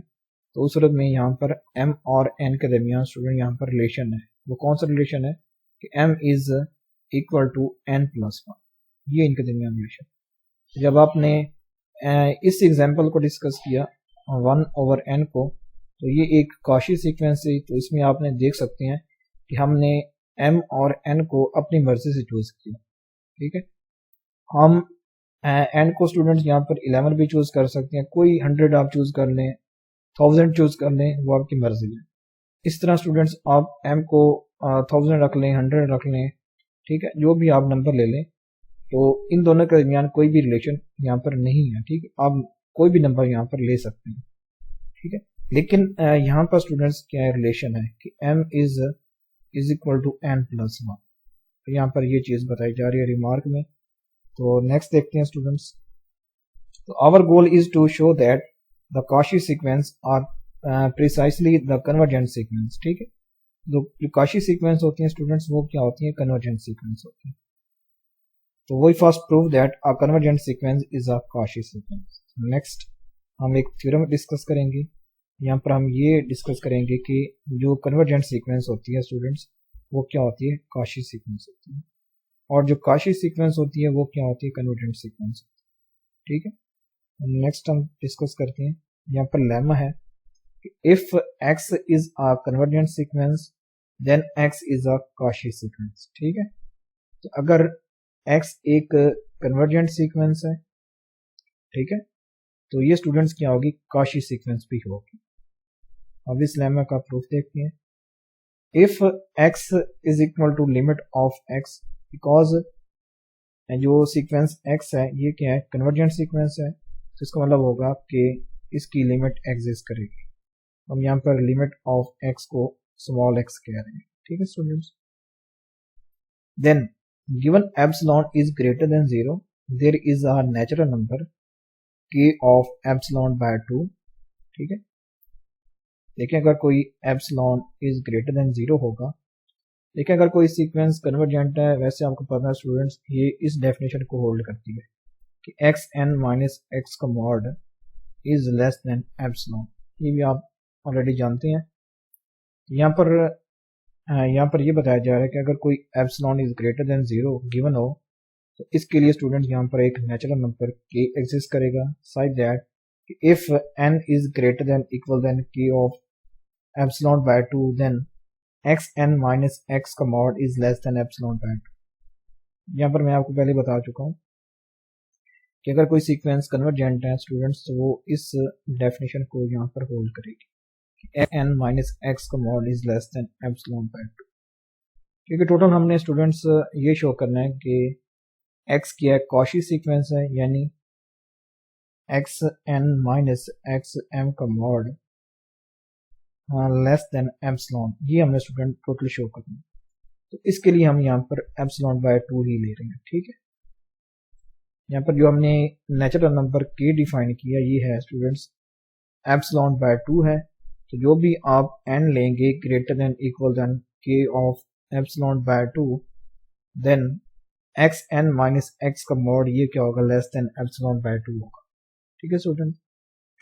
तो उस सूरत में यहाँ पर m और n के दरमियान स्टूडेंट यहाँ पर रिलेशन है। वो कौन सा रिलेशन है कि m is equal to n+1, ये इनके दरमियान रिलेशन। जब आपने इस एग्जांपल को डिस्कस किया 1/n को, तो ये एक काशी सीक्वेंस है, तो इसमें आपने देख सकते हैं कि हमने m और n को अपनी मर्जी से चूज किया, ठीक है। हम n को स्टूडेंट्स यहाँ पर 11 भी चूज कर सकते हैं, कोई 100 आप चूज कर लें, 1000 चूज कर लें, वो आपकी मर्जी है। इस तरह स्टूडेंट्स आप m को 1000 रख लें, 100 रख लें, ठीक है, जो भी आप नंबर ले लें। तो इन दोनों के दरमियान कोई भी रिलेशन यहाँ पर नहीं है, ठीक है। आप कोई भी नंबर यहाँ पर ले सकते हैं, ठीक है। लेकिन यहाँ पर स्टूडेंट्स क्या रिलेशन है कि m is equal to n+1, तो यहाँ पर ये चीज बताई जा रही है रिमार्क में। तो नेक्स्ट देखते हैं स्टूडेंट्स। तो our goal is to show that the Cauchy sequence are precisely the convergent sequence, ठीक है। जो काशी सीक्वेंस होती हैं स्टूडेंट्स वो क्या होती है, कन्वर्जेंट सीक्वेंस होती है। तो वही first prove that a convergent sequence is a Cauchy sequence. Next हम एक थ्योरम डिस्कस करेंगे, यहाँ पर हम ये डिस्कस करेंगे कि जो कन्वर्जेंट सीक्वेंस होती है स्टूडेंट्स वो क्या होती है, काशी सीक्वेंस होती है, और जो काशी सीक्वेंस होती है वो क्या होती है, कन्वर्जेंट सीक्वेंस, ठीक है। नेक्स्ट हम डिस्कस करते हैं, यहाँ पर लेमा है if x is a convergent sequence then x is a Cauchy sequence, ठीक है। तो अगर x एक कन्वर्जेंट सीक्वेंस है, ठीक है, तो ये स्टूडेंट्स क्या होगी, काशी सीक्वेंस भी होगी। अब इस लेमा का प्रूफ देखते हैं। If x is equal to limit of x, because जो सीक्वेंस x है ये क्या है, कन्वर्जेंट सीक्वेंस है, तो इसका मतलब होगा कि इसकी लिमिट एग्जिस्ट करेगी। हम यहाँ पर लिमिट ऑफ x को स्मॉल x कह रहे हैं, ठीक है students. Then given epsilon is greater than 0, there is a natural number k of epsilon by 2, ठीक है। देखिए अगर कोई एप्सिलॉन इज ग्रेटर देन 0 होगा, देखिए अगर कोई सीक्वेंस कन्वर्जेंट है, वैसे आपको पता है स्टूडेंट्स ये इस डेफिनेशन को होल्ड करती है कि xn माइनस x का mod is less than epsilon, ये भी आप ऑलरेडी जानते हैं। यहाँ पर ये बताया जा रहा है कि अगर कोई epsilon is greater than 0 given हो, तो इसके लिए स्टूडेंट यहाँ पर एक नेचुरल नंबर k एग्जिस्ट करेगा, such that if n is greater than equal than k of epsilon by 2 then xn minus x का mod is less than epsilon by 2। यहाँ पर मैं आपको पहले बता चुका हूँ कि अगर कोई सीक्वेंस कन्वर्जेंट है स्टूडेंट्स, तो वो इस डेफिनेशन को यहाँ पर होल्ड करेगी, n माइनस x का mod is less than epsilon by 2। क्योंकि टोटल हमने स्टूडेंट्स ये शो करना है कि x क्या है, कॉशी सीक्वेंस है, यानी xn माइनस xm का मॉड लेस देन एप्सिलॉन, ये हमने स्टूडेंट टोटल शो करना है। तो इसके लिए हम यहाँ पर एप्सिलॉन बाय 2 ही ले रहे हैं, ठीक है। यहाँ पर जो हमने नेचुरल नंबर k डिफाइन किया ये है स्टूडेंट्स एप्सिलॉन बाय 2 है, तो जो भी आप n लेंगे greater than equal than k of epsilon by 2, then xn minus x का मॉड ये क्या होगा, लेस देन एप्सिलॉन बाय 2 होगा, ठीक है student.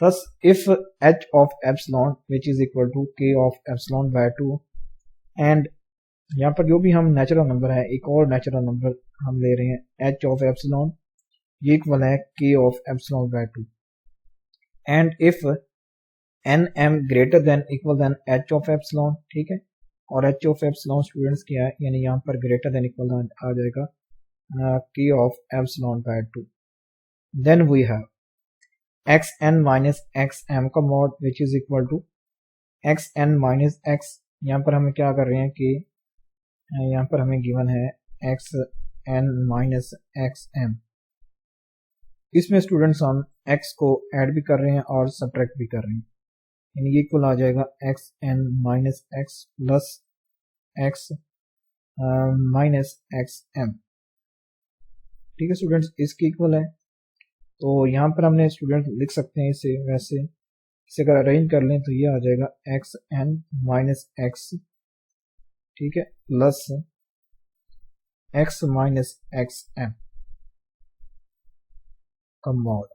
Thus, if h of epsilon which is equal to k of epsilon by 2 and यहाँ पर जो भी हम नेचुरल नंबर है, एक और नेचुरल नंबर हम ले रहे हैं h of epsilon, ये इक्वल है k of epsilon by 2 and if nm greater than equal than h of epsilon, ठीक है, और h of epsilon स्टूडेंट्स क्या है, यानी यहाँ पर greater than equal than आ जाएगा k of epsilon by 2, then we have xn minus xm का mod which is equal to xn minus x, यहाँ पर हमें क्या कर रहे हैं कि यहाँ पर हमें गिवन है xn माइनस xm, इसमें स्टूडेंट्स हम x को ऐड भी कर रहे हैं और सब्ट्रैक्ट भी कर रहे हैं, यानी ये इक्वल आ जाएगा xn minus x plus x minus x m. ठीक है स्टूडेंट्स, इसके इक्वल है। तो यहाँ पर हमने स्टूडेंट लिख सकते हैं इसे वैसे, इसे अगर अरेंज कर लें तो ये आ जाएगा एक्स एन माइनस एक्स, ठीक है, plus x minus x m का mod.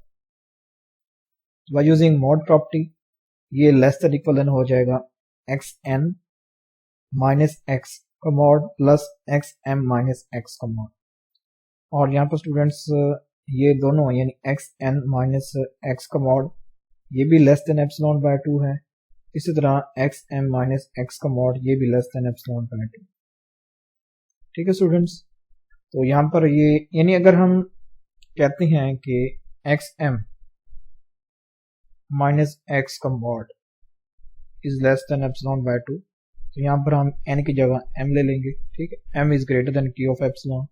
By using mod property ये लेस देन इक्वल देन हो जाएगा एक्स एन माइनस एक्स का mod plus x m minus x का मॉड। और यहाँ पर स्टूडेंट्स ये दोनों यानी एक्स एन माइनस एक्स का मॉड ये भी लेस देन एप्सिलॉन बाय 2 है। इसी तरह एक्स एम माइनस एक्स का मॉड ये भी लेस देन एप्सिलॉन बाय 2। ठीक है स्टूडेंट्स, तो यहाँ पर ये यानी अगर हम कहते हैं कि एक्स एम माइनस एक्स का mod is less than epsilon by 2, तो यहाँ पर हम n की जगह m ले लेंगे। ठीक है, m is greater than q of epsilon.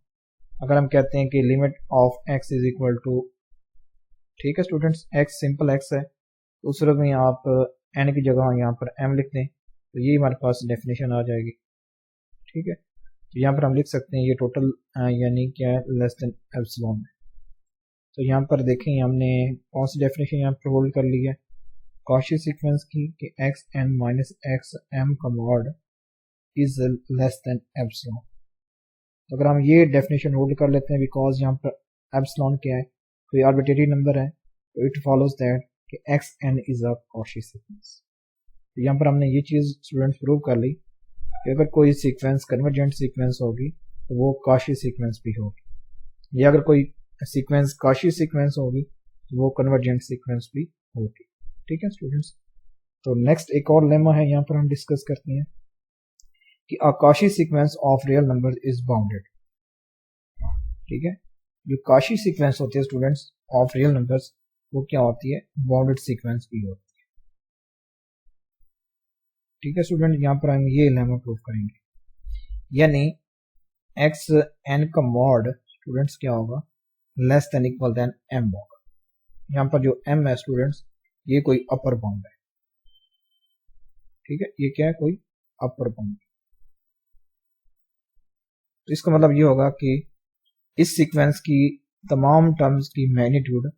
अगर हम कहते हैं कि limit of x is equal to, ठीक है स्टूडेंट्स, x सिंपल x है, तो उस सूरत में आप n की जगह यहाँ पर m लिख दें तो ये हमारे पास डेफिनेशन आ जाएगी। ठीक है, तो यहाँ पर हम लिख सकते हैं ये टोटल यानी क्या है लेस देन एप्सिलॉन है। तो यहाँ पर देखें हमने कौन सी डेफिनेशन यहाँ पर होल्ड कर ली है, कॉची सीक्वेंस की, कि x n minus x m का mod is less than epsilon. तो अगर हम ये डेफिनेशन होल्ड कर लेते हैं, बिकॉज यहाँ पर एप्सिलॉन क्या है, कोई आर्बिट्रेरी नंबर है, तो इट फॉलोज दैट कि x n is a Cauchy sequence. तो यहाँ पर हमने ये चीज़ स्टूडेंट्स प्रूव कर ली कि अगर कोई सीक्वेंस कन्वर्जेंट सीक्वेंस होगी तो वो कॉची सीक्वेंस भी होगी, या अगर कोई सीक्वेंस कॉची सीक्वेंस होगी तो वो कन्वर्जेंट सीक्वेंस भी होगी। ठीक है स्टूडेंट्स, तो नेक्स्ट एक और लेमा है यहाँ पर हम डिस्कस करते हैं कि a Cauchy sequence of real numbers is bounded. ठीक है, जो कॉची सीक्वेंस होती है स्टूडेंट्स ऑफ रियल नंबर्स वो क्या होती है, बाउंडेड सीक्वेंस भी होती है। ठीक है स्टूडेंट, यहाँ पर हम ये लेमा प्रूव करेंगे, यानी एक्स एन का मॉड स्टूडेंट्स क्या होगा, less than equal than m होगा। यहाँ पर जो एम है स्टूडेंट्स ये कोई अपर बाउंड है। ठीक है, ये क्या है, कोई अपर बाउंड। तो इसका मतलब ये होगा कि इस सीक्वेंस की तमाम टर्म्स की मैग्नीट्यूड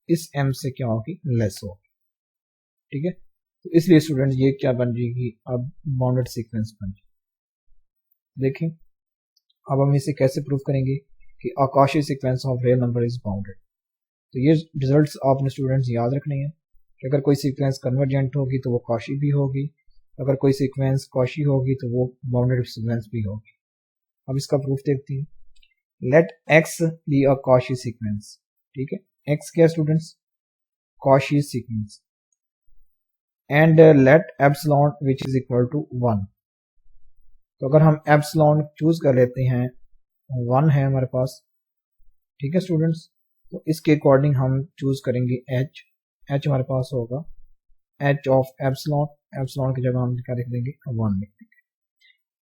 इस m से क्या होगी, लेस होगी। ठीक है, तो इसलिए स्टूडेंट ये क्या बन जाएगी, अब बाउंडेड सीक्वेंस बन जाएगी। देखें अब हम इसे कैसे प्रूव करेंगे कि a Cauchy sequence of real number is bounded. तो ये रिजल्ट्स आपने स्टूडेंट्स याद रखने हैं कि अगर कोई सीक्वेंस कन्वर्जेंट होगी तो वो कॉची भी होगी, अगर कोई सीक्वेंस कॉची होगी तो वो बाउंडेड सीक्वेंस भी होगी। अब इसका प्रूफ देखते हैं। Let x be a Cauchy sequence. ठीक है, x क्या students, Cauchy sequence, and let epsilon which is equal to 1। तो अगर हम एप्सिलॉन चूज कर लेते हैं, 1 है हमारे पास। ठीक है स्टूडेंट्स, तो इसके अकॉर्डिंग हम चूज करेंगे h हमारे पास होगा h ऑफ एप्सिलॉन, एप्सिलॉन की जगह हम क्या लिख देंगे, 1 लिख देंगे।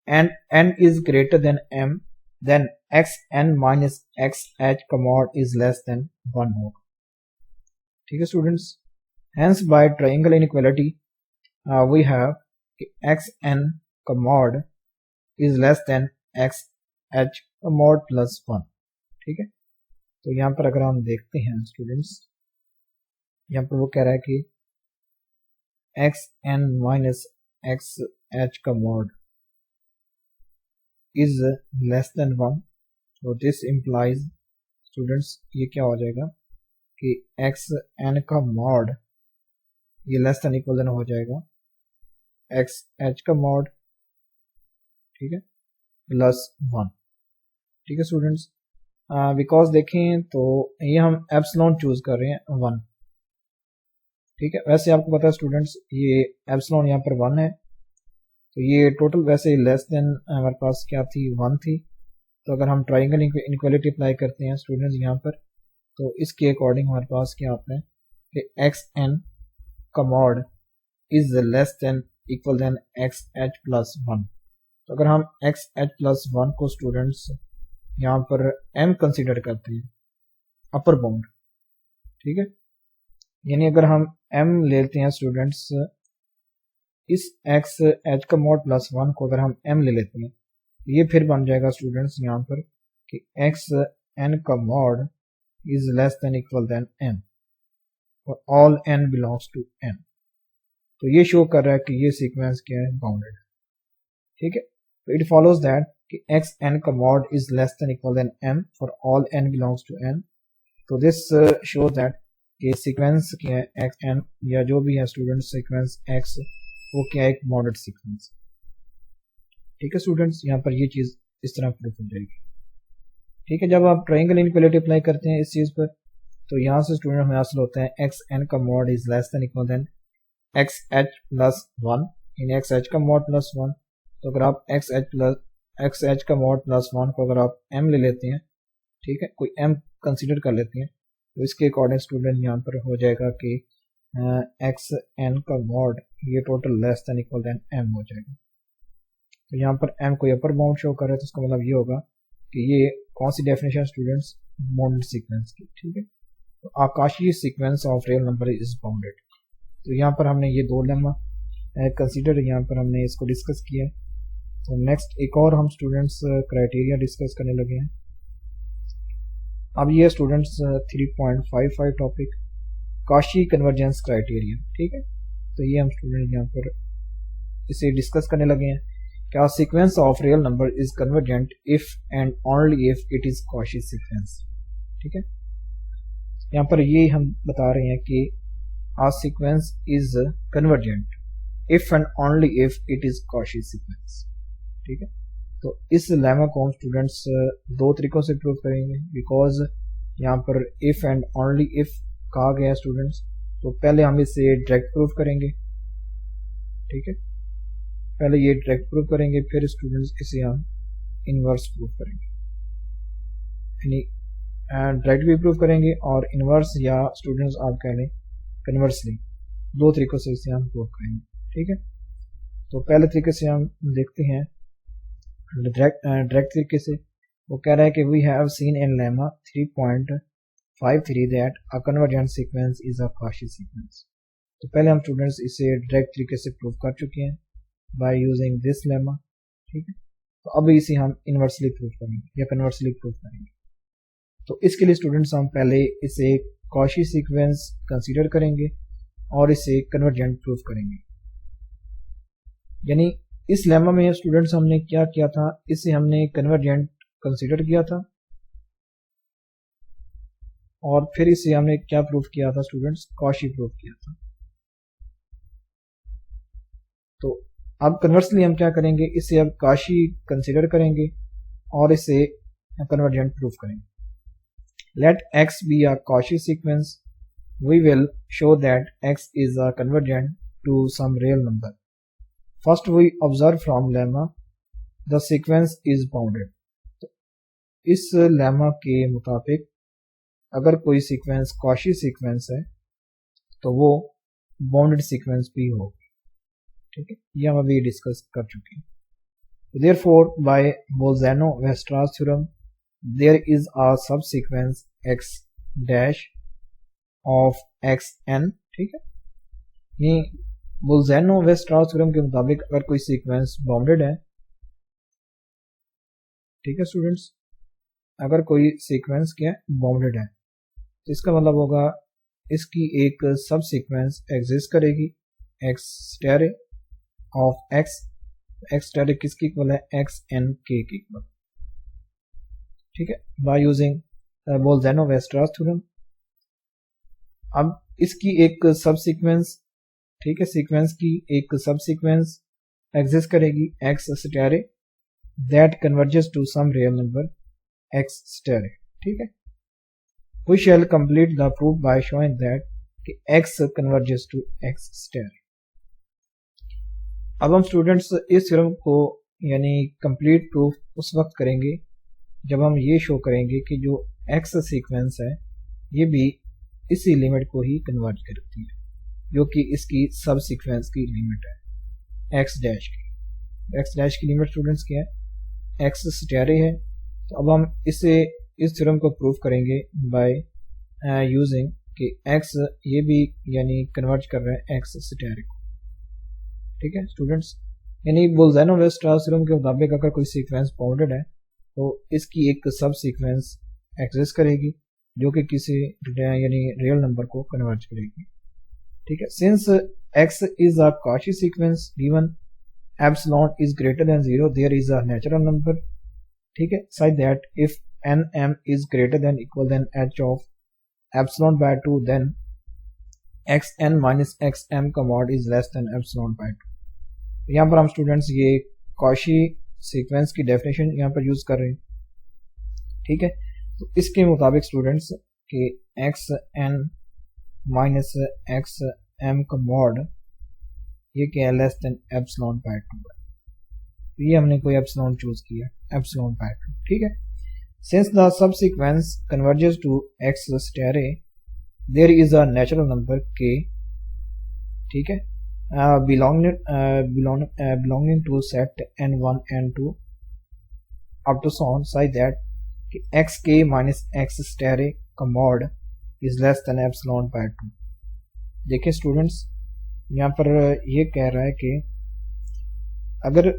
And n is greater then m, then xn minus xh का mod is less than 1 होगा। ठीक है students, hence by triangle inequality we have xn का mod is less than xh का mod plus 1। ठीक है, तो यहाँ पर अगर हम देखते हैं स्टूडेंट्स, यहाँ पर वो कह रहा है कि xn minus xh का mod is less than 1, so this implies students ये क्या हो जाएगा कि एक्स एन का मॉड ये लेस देन इक्वल देन हो जाएगा एक्स एच का मॉड, ठीक है, प्लस 1। ठीक है स्टूडेंट्स, बिकॉज देखें तो ये हम एप्सिलॉन चूज कर रहे हैं 1। ठीक है, वैसे आपको पता है स्टूडेंट्स ये एप्सिलॉन यहाँ पर 1 है, तो ये टोटल वैसे लेस देन हमारे पास क्या थी, 1 थी। तो अगर हम ट्राइंगल इनक्वालिटी अप्लाई करते हैं स्टूडेंट्स यहाँ पर, तो इसके अकॉर्डिंग हमारे पास क्या आता है कि एक्स एन का mod is less than equal than x h plus 1। तो अगर हम एक्स एच प्लस 1 को स्टूडेंट्स यहाँ पर m कंसीडर करते हैं अपर बाउंड, ठीक है, यानी अगर हम m लेते हैं स्टूडेंट्स, इस एक्स एच का मॉड प्लस 1 को अगर हम m ले लेते हैं, ये फिर बन जाएगा स्टूडेंट्स यहाँ पर कि एक्स एन का mod is less than equal than n और all n belongs to N. तो ये शो कर रहा है कि ये सीक्वेंस क्या है, बाउंडेड। ठीक है, तो इट फॉलोज दैट कि एक्स एन का mod is less than equal than m for all n belongs to N. तो दिस शो दैट कि सीक्वेंस क्या है एक्स एन या जो भी है स्टूडेंट्स सीक्वेंस एक्स वो क्या है, एक मॉडेड सीक्वेंस। ठीक है स्टूडेंट्स, यहाँ पर ये चीज इस तरह प्रूफ हो जाएगी। ठीक है, जब आप ट्रायंगल इनइक्वालिटी अप्लाई करते हैं इस चीज पर तो यहाँ से स्टूडेंट हमें हासिल होता है एक्स एन का mod is less than equal than x h plus one in x h का मॉड प्लस वन। तो अगर आप एक्स एच का मॉड प्लस वन को अगर आप एम ले लेते हैं, ठीक है, कोई एम कंसिडर कर लेते हैं, तो इसके अकॉर्डिंग स्टूडेंट यहाँ पर हो जाएगा कि एक्स एन का मॉड ये total less than equal than m हो जाएगा। तो यहाँ पर एम कोई अपर बाउंड शो कर रहा है, तो इसका मतलब ये होगा कि ये कौन सी डेफिनेशन स्टूडेंट्स, बाउंडेड सीक्वेंस की। ठीक है, तो आकाशीय sequence of real number is bounded. तो यहाँ पर हमने ये दो लेमा कंसीडर, यहाँ पर हमने इसको डिस्कस किया है। तो नेक्स्ट एक और हम स्टूडेंट्स क्राइटेरिया डिस्कस करने लगे हैं। अब ये students 3.55 topic Kashi convergence criteria. ठीक है, तो ये हम स्टूडेंट यहाँ पर इसे डिस्कस करने लगे हैं। क्या sequence of real number is convergent if and only if it is Kashi sequence. ठीक है, यहाँ पर ये हम बता रहे हैं कि a sequence is convergent if and only if it is Cauchy sequence। ठीक है, तो इस लेमा को हम स्टूडेंट्स दो तरीकों से प्रूव करेंगे, बिकॉज यहाँ पर if and only if कहा गया स्टूडेंट्स। तो पहले हम इसे डायरेक्ट प्रूव करेंगे। ठीक है, पहले ये डायरेक्ट प्रूव करेंगे, फिर स्टूडेंट्स इसे हम इनवर्स प्रूव करेंगे, यानी डायरेक्ट भी प्रूव करेंगे और इनवर्स या स्टूडेंट्स आप कह लें कन्वर्सली, दो तरीकों से इसे हम प्रूव करेंगे। ठीक है, तो पहले तरीके से हम देखते हैं डायरेक्ट तरीके से। वो कह रहा है कि we have seen in lemma 3.53 that a convergent sequence is a Cauchy sequence. तो पहले हम स्टूडेंट्स इसे डायरेक्ट तरीके से प्रूव कर चुके हैं बाय यूजिंग दिस लेमा। ठीक है, तो अब इसे हम इनवर्सली प्रूव करेंगे या कन्वर्सली प्रूव करेंगे। तो इसके लिए स्टूडेंट्स हम पहले इसे काशी सीक्वेंस कंसीडर करेंगे और इसे कन्वर्जेंट प्रूव करेंगे। यानी इस लेमा में स्टूडेंट्स हमने क्या किया था, इसे हमने कन्वर्जेंट कंसीडर किया था और फिर इसे हमने क्या प्रूव किया था स्टूडेंट्स, काशी प्रूव किया था। तो अब कन्वर्सली हम क्या करेंगे, इसे अब काशी कंसीडर करेंगे और इसे कन्वर्जेंट प्रूव करेंगे। Let x be a Cauchy sequence. We will show that x is a convergent to some real number. First we observe from lemma the sequence is bounded. तो इस लेमा के मुताबिक अगर कोई सीक्वेंस Cauchy सीक्वेंस है तो वो bounded sequence भी होगी। ठीक है, ये हम अभी डिस्कस कर चुके हैं। Therefore by Bolzano-Weierstrass theorem there is a subsequence x dash of xn। ठीक है, ये बोल्ज़ैनो-वेस्ट्रास थ्योरम के मुताबिक अगर कोई सीक्वेंस बाउंडेड है, ठीक है स्टूडेंट्स, अगर कोई सीक्वेंस क्या बाउंडेड है तो इसका मतलब होगा इसकी एक सब सीक्वेंस एग्जिस्ट करेगी एक्स स्टेरे ऑफ एक्स। एक्स स्टेरे किसकी इक्वल है, एक्स एन के इक्वल। ठीक है, बाय यूजिंग बोल्ज़ैनो-वेस्ट्रास थ्योरम। अब इसकी एक सब सीक्वेंस, ठीक है, सीक्वेंस की एक सब सीक्वेंस एग्जिस्ट करेगी x star that converges to some real number x star. ठीक है, we shall complete the proof by showing that कि x converges to x star. अब हम स्टूडेंट्स इस थ्योरम को यानी कंप्लीट प्रूफ उस वक्त करेंगे जब हम ये शो करेंगे कि जो एक्स सीक्वेंस है ये भी इसी लिमिट को ही कन्वर्ज करती है जो कि इसकी सब सीक्वेंस की लिमिट है एक्स डैश की। एक्स डैश की लिमिट स्टूडेंट्स क्या है, एक्स स्टेरे है। तो अब हम इसे इस थ्योरम को प्रूव करेंगे बाय यूजिंग कि एक्स ये भी यानी कन्वर्ज कर रहा है एक्स स्टेरे को। ठीक है स्टूडेंट्स, यानी बोल्ज़ानो-वेस्टरॉस थ्योरम के मुताबिक अगर कोई सीक्वेंस बाउंडेड है तो इसकी एक सब सीक्वेंस एग्जिस्ट करेगी जो कि किसी यानी रियल नंबर को कन्वर्ज करेगी। ठीक है, since x is a Cauchy sequence given epsilon is greater than 0 there is a natural number. ठीक है, such that if nm is greater than equal then h of epsilon by 2 then xn minus xm का mod is less than epsilon by 2। यहाँ पर हम students ये Cauchy sequence की definition यहाँ पर यूज कर रहे हैं। ठीक है, तो इसके मुताबिक स्टूडेंट्स कि xn माइनस xm का मॉड ये क्या है, लेस देन एप्सिलॉन बाय 2 है। ये हमने कोई एप्सिलॉन चूज किया, एप्सिलॉन बाय 2। ठीक है, since the subsequence converges to x star there is a natural number k। ठीक है, belonging to set n1 n2 up to so on such that xk minus x star का mod is less than epsilon by 2। देखिए students, यहाँ पर ये कह रहा है कि अगर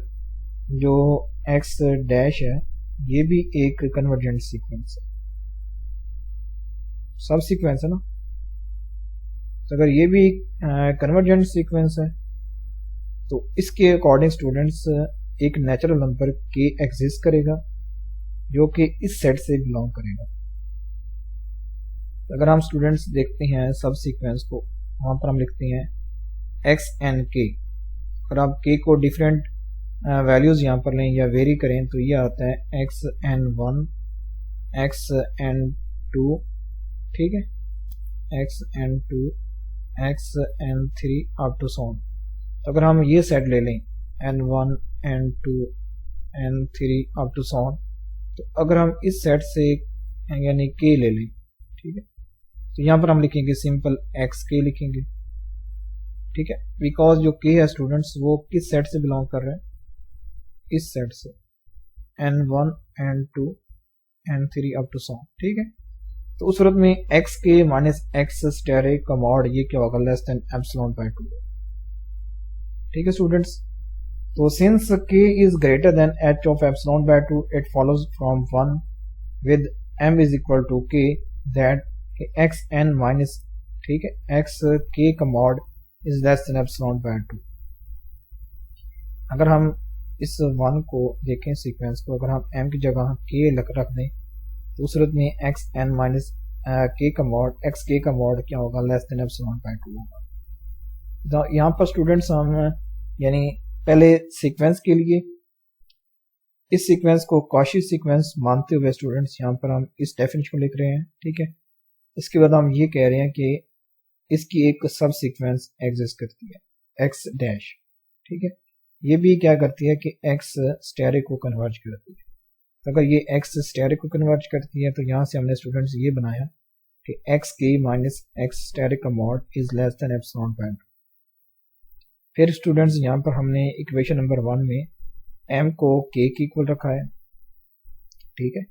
जो x डैश है ये भी एक कन्वर्जेंट सीक्वेंस है, सब सीक्वेंस है ना, तो अगर ये भी कन्वर्जेंट सीक्वेंस है तो इसके अकॉर्डिंग स्टूडेंट्स एक नेचुरल नंबर k एग्जिस्ट करेगा जो कि इस सेट से बिलोंग करेगा। अगर हम स्टूडेंट्स देखते हैं सब सीक्वेंस को, वहाँ पर हम लिखते हैं xnk। अगर आप k को डिफरेंट वैल्यूज यहाँ पर लें या वेरी करें तो ये आता है xn1 xn2, ठीक है, xn2 xn3 up to so on. तो अगर हम ये सेट ले लें n1 n2 n3 up to so on, तो अगर हम इस सेट से यानी k ले लें, ठीक है, तो यहाँ पर हम लिखेंगे सिंपल xk लिखेंगे। ठीक है, बिकॉज जो k है स्टूडेंट्स वो किस सेट से बिलोंग कर रहा है, इस सेट से n1 n2 n3 up to so on. ठीक है, तो उस सूरत में xk माइनस x स्टेरे का मॉड ये क्या होगा, लेस देन एप्सिलॉन बाय 2। ठीक है स्टूडेंट्स, तो since k is greater than h of epsilon by 2 it follows from 1 with m is equal to k that xn minus, ठीक है, xk का mod is less than epsilon by 2। अगर हम इस 1 को देखें सीक्वेंस को, अगर हम m की जगह k रख दें तो उस सूरत में xn माइनस k का मॉड xk का मॉड क्या होगा, लेस देन एप्सिलॉन बाय 2 होगा। तो यहाँ पर स्टूडेंट्स हम यानी पहले सीक्वेंस के लिए इस सीक्वेंस को कॉशी सीक्वेंस मानते हुए स्टूडेंट्स यहाँ पर हम इस डेफिनेशन को लिख रहे हैं। ठीक है, इसके बाद हम ये कह रहे हैं कि इसकी एक सब सीक्वेंस एग्जिस्ट करती है x डैश। ठीक है, ये भी क्या करती है कि x स्टेरे को कन्वर्ज करती है। तो अगर ये x स्टेरे को कन्वर्ज करती है तो यहाँ से हमने स्टूडेंट्स ये बनाया कि xk माइनस x स्टेरे का mod is less than epsilon by 2। फिर स्टूडेंट्स यहाँ पर हमने इक्वेशन नंबर 1 में m को k के इक्वल रखा है। ठीक है,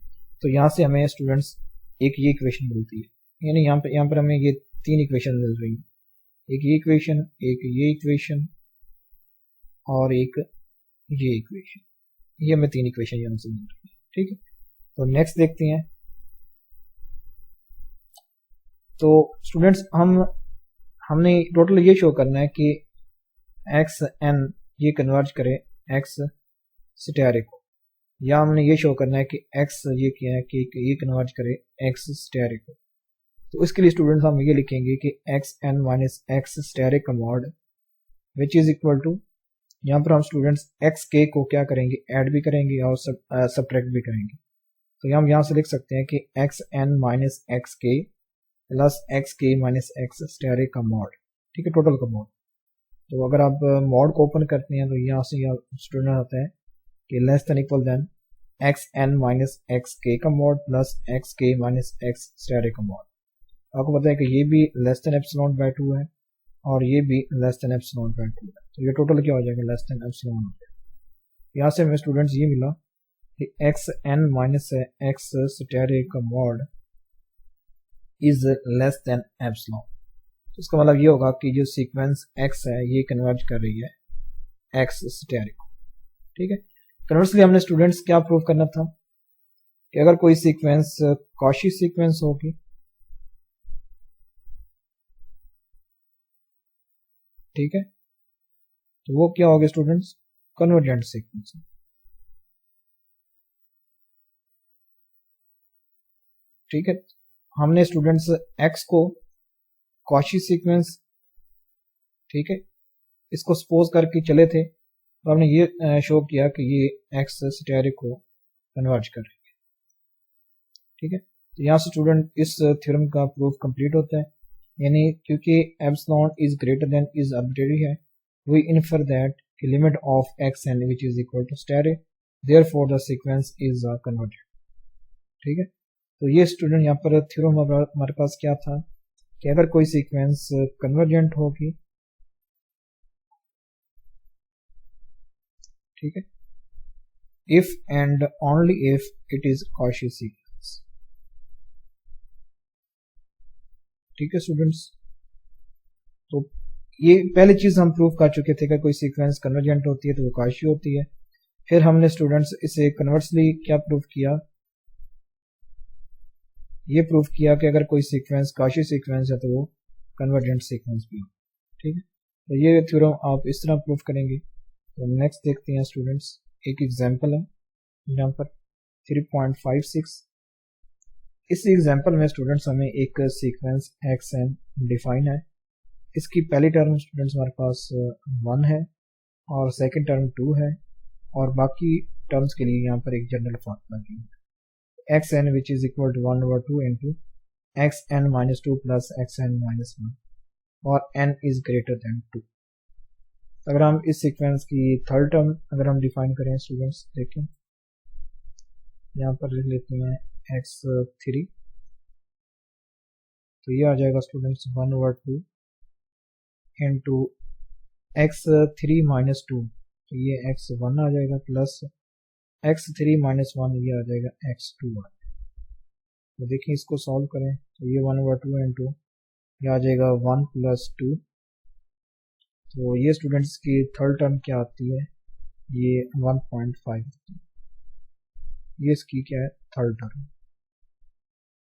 तो यहाँ से हमें स्टूडेंट्स एक ये इक्वेशन मिलती है, यानी यहाँ पर हमें ये 3 इक्वेशन मिल रही है, एक ये इक्वेशन, एक ये इक्वेशन और एक ये इक्वेशन, ये हमें 3 इक्वेशन यहाँ से मिल रही है। ठीक है, तो नेक्स्ट देखते हैं। तो स्टूडेंट्स हमने टोटल ये शो करना है कि xn ये कन्वर्ज करे x स्टेरे को, या हमने ये शो करना है कि x ये क्या है कि ये कन्वर्ज करे x स्टेरे को। तो इसके लिए स्टूडेंट्स हम ये लिखेंगे कि xn माइनस x स्टेरे का mod which is equal to, यहाँ पर हम स्टूडेंट्स xk को क्या करेंगे, ऐड भी करेंगे और सब्ट्रैक्ट भी करेंगे। तो हम यहाँ से लिख सकते हैं कि xn minus xk plus xk minus x star का मॉड। ठीक है, टोटल का मॉड। तो अगर आप मॉड को ओपन करते हैं तो यहाँ से स्टूडेंट आता है कि less than equal than xn minus xk का mod plus xk minus x star का मॉड। आपको पता है कि ये भी लेस देन एप्सिलॉन बाय 2 है और ये भी लेस देन एप्सिलॉन बाय 2 है, तो ये टोटल क्या हो जाएगा, लेस देन एप्सिलॉन हो जाएगा। यहाँ से हमें स्टूडेंट्स ये मिला कि xn माइनस x स्टेरे का mod is less than epsilon. तो इसका मतलब ये होगा कि जो सीक्वेंस x है ये कन्वर्ज कर रही है एक्स स्टेरिक। ठीक है, कन्वर्सली हमने स्टूडेंट्स क्या प्रूव करना था कि अगर कोई सीक्वेंस कॉची सीक्वेंस होगी, ठीक है, तो वो क्या होगी स्टूडेंट्स, कन्वर्जेंट सीक्वेंस। ठीक है, हमने स्टूडेंट्स एक्स को कॉची सीक्वेंस, ठीक है, इसको सपोज करके चले थे, तो हमने ये शो किया कि ये एक्स स्टेरिक को कन्वर्ज कर रही है। ठीक है, तो यहाँ से स्टूडेंट इस थ्योरम का प्रूफ कंप्लीट होता है, यानी क्योंकि epsilon is greater than is arbitrary है, we infer that limit of x n which is equal to asterisk, therefore the sequence is convergent. ठीक है, तो ये स्टूडेंट यहाँ पर थ्योरम हमारे पास क्या था कि अगर कोई सीक्वेंस कन्वर्जेंट होगी, ठीक है, if and only if it is Cauchy sequence. ठीक है स्टूडेंट्स, तो ये पहली चीज हम प्रूव कर चुके थे कि कोई सीक्वेंस कन्वर्जेंट होती है तो वो कॉची होती है। फिर हमने स्टूडेंट्स इसे कन्वर्सली क्या प्रूव किया, ये प्रूव किया कि अगर कोई सीक्वेंस कॉची सीक्वेंस है तो वो कन्वर्जेंट सीक्वेंस भी हो। ठीक है, तो ये थ्योरम आप इस तरह प्रूव करेंगे। तो नेक्स्ट देखते हैं स्टूडेंट्स, एक एग्जांपल है यहाँ पर 3.56। इस एग्जांपल में स्टूडेंट्स हमें एक सीक्वेंस एक्स एन डिफाइन है। इसकी पहली टर्म स्टूडेंट्स हमारे पास 1 है और सेकंड टर्म 2 है, और बाकी टर्म्स के लिए यहाँ पर एक जनरल फॉर्मूला की है, x n which is equal to 1/2 into x n minus 2 plus x n minus 1 और एन इज ग्रेटर देन 2। अगर हम इस सीक्वेंस की थर्ड टर्म अगर हम डिफाइन करें स्टूडेंट्स, देखें यहाँ पर लिख लेते हैं x3, तो ये आ जाएगा स्टूडेंट्स 1/2 इंटू x3 माइनस 2, तो ये x1 आ जाएगा प्लस x3 माइनस 1, ये आ जाएगा x2। तो देखिए इसको सॉल्व करें तो ये 1/2 इंटू ये आ जाएगा 1 प्लस 2, तो ये स्टूडेंट्स की थर्ड टर्म क्या आती है, ये 1.5, ये इसकी क्या है थर्ड टर्म।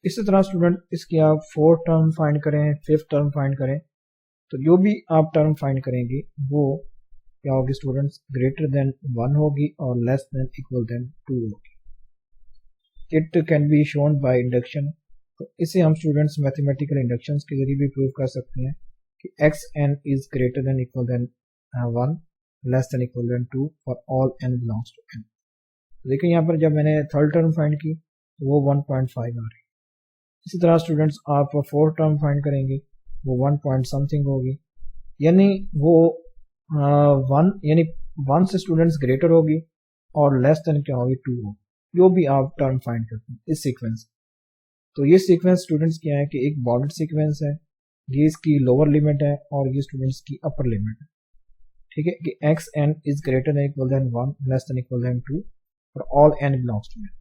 इसी तरह स्टूडेंट इसकी आप फोर्थ टर्म फाइंड करें, फिफ्थ टर्म फाइंड करें, तो जो भी आप टर्म फाइंड करेंगे वो क्या होगी स्टूडेंट्स, ग्रेटर देन 1 होगी और लेस देन इक्वल देन 2 होगी। It can be shown by induction, तो इसे हम स्टूडेंट्स मैथमेटिकल इंडक्शंस के जरिए भी प्रूव कर सकते हैं कि x n is greater than equal than 1 less than equal than 2 for all n belongs to n. देखिए यहाँ पर जब मैंने थर्ड टर्म फाइंड की तो वो 1.5 आ रही है। इसी तरह स्टूडेंट्स आप फोर्थ टर्म फाइंड करेंगे वो 1 पॉइंट समथिंग होगी, यानी वो 1 यानी 1 से स्टूडेंट्स ग्रेटर होगी और लेस देन क्या होगी 2 होगी, जो भी आप टर्म फाइंड करते हैं इस सीक्वेंस। तो ये सीक्वेंस स्टूडेंट्स क्या है कि एक बाउंडेड सीक्वेंस है, ये इसकी लोअर लिमिट है और ये स्टूडेंट्स की अपर लिमिट है। ठीक है, कि x n is greater than equal than 1 less than equal than 2 for all n belongs to n.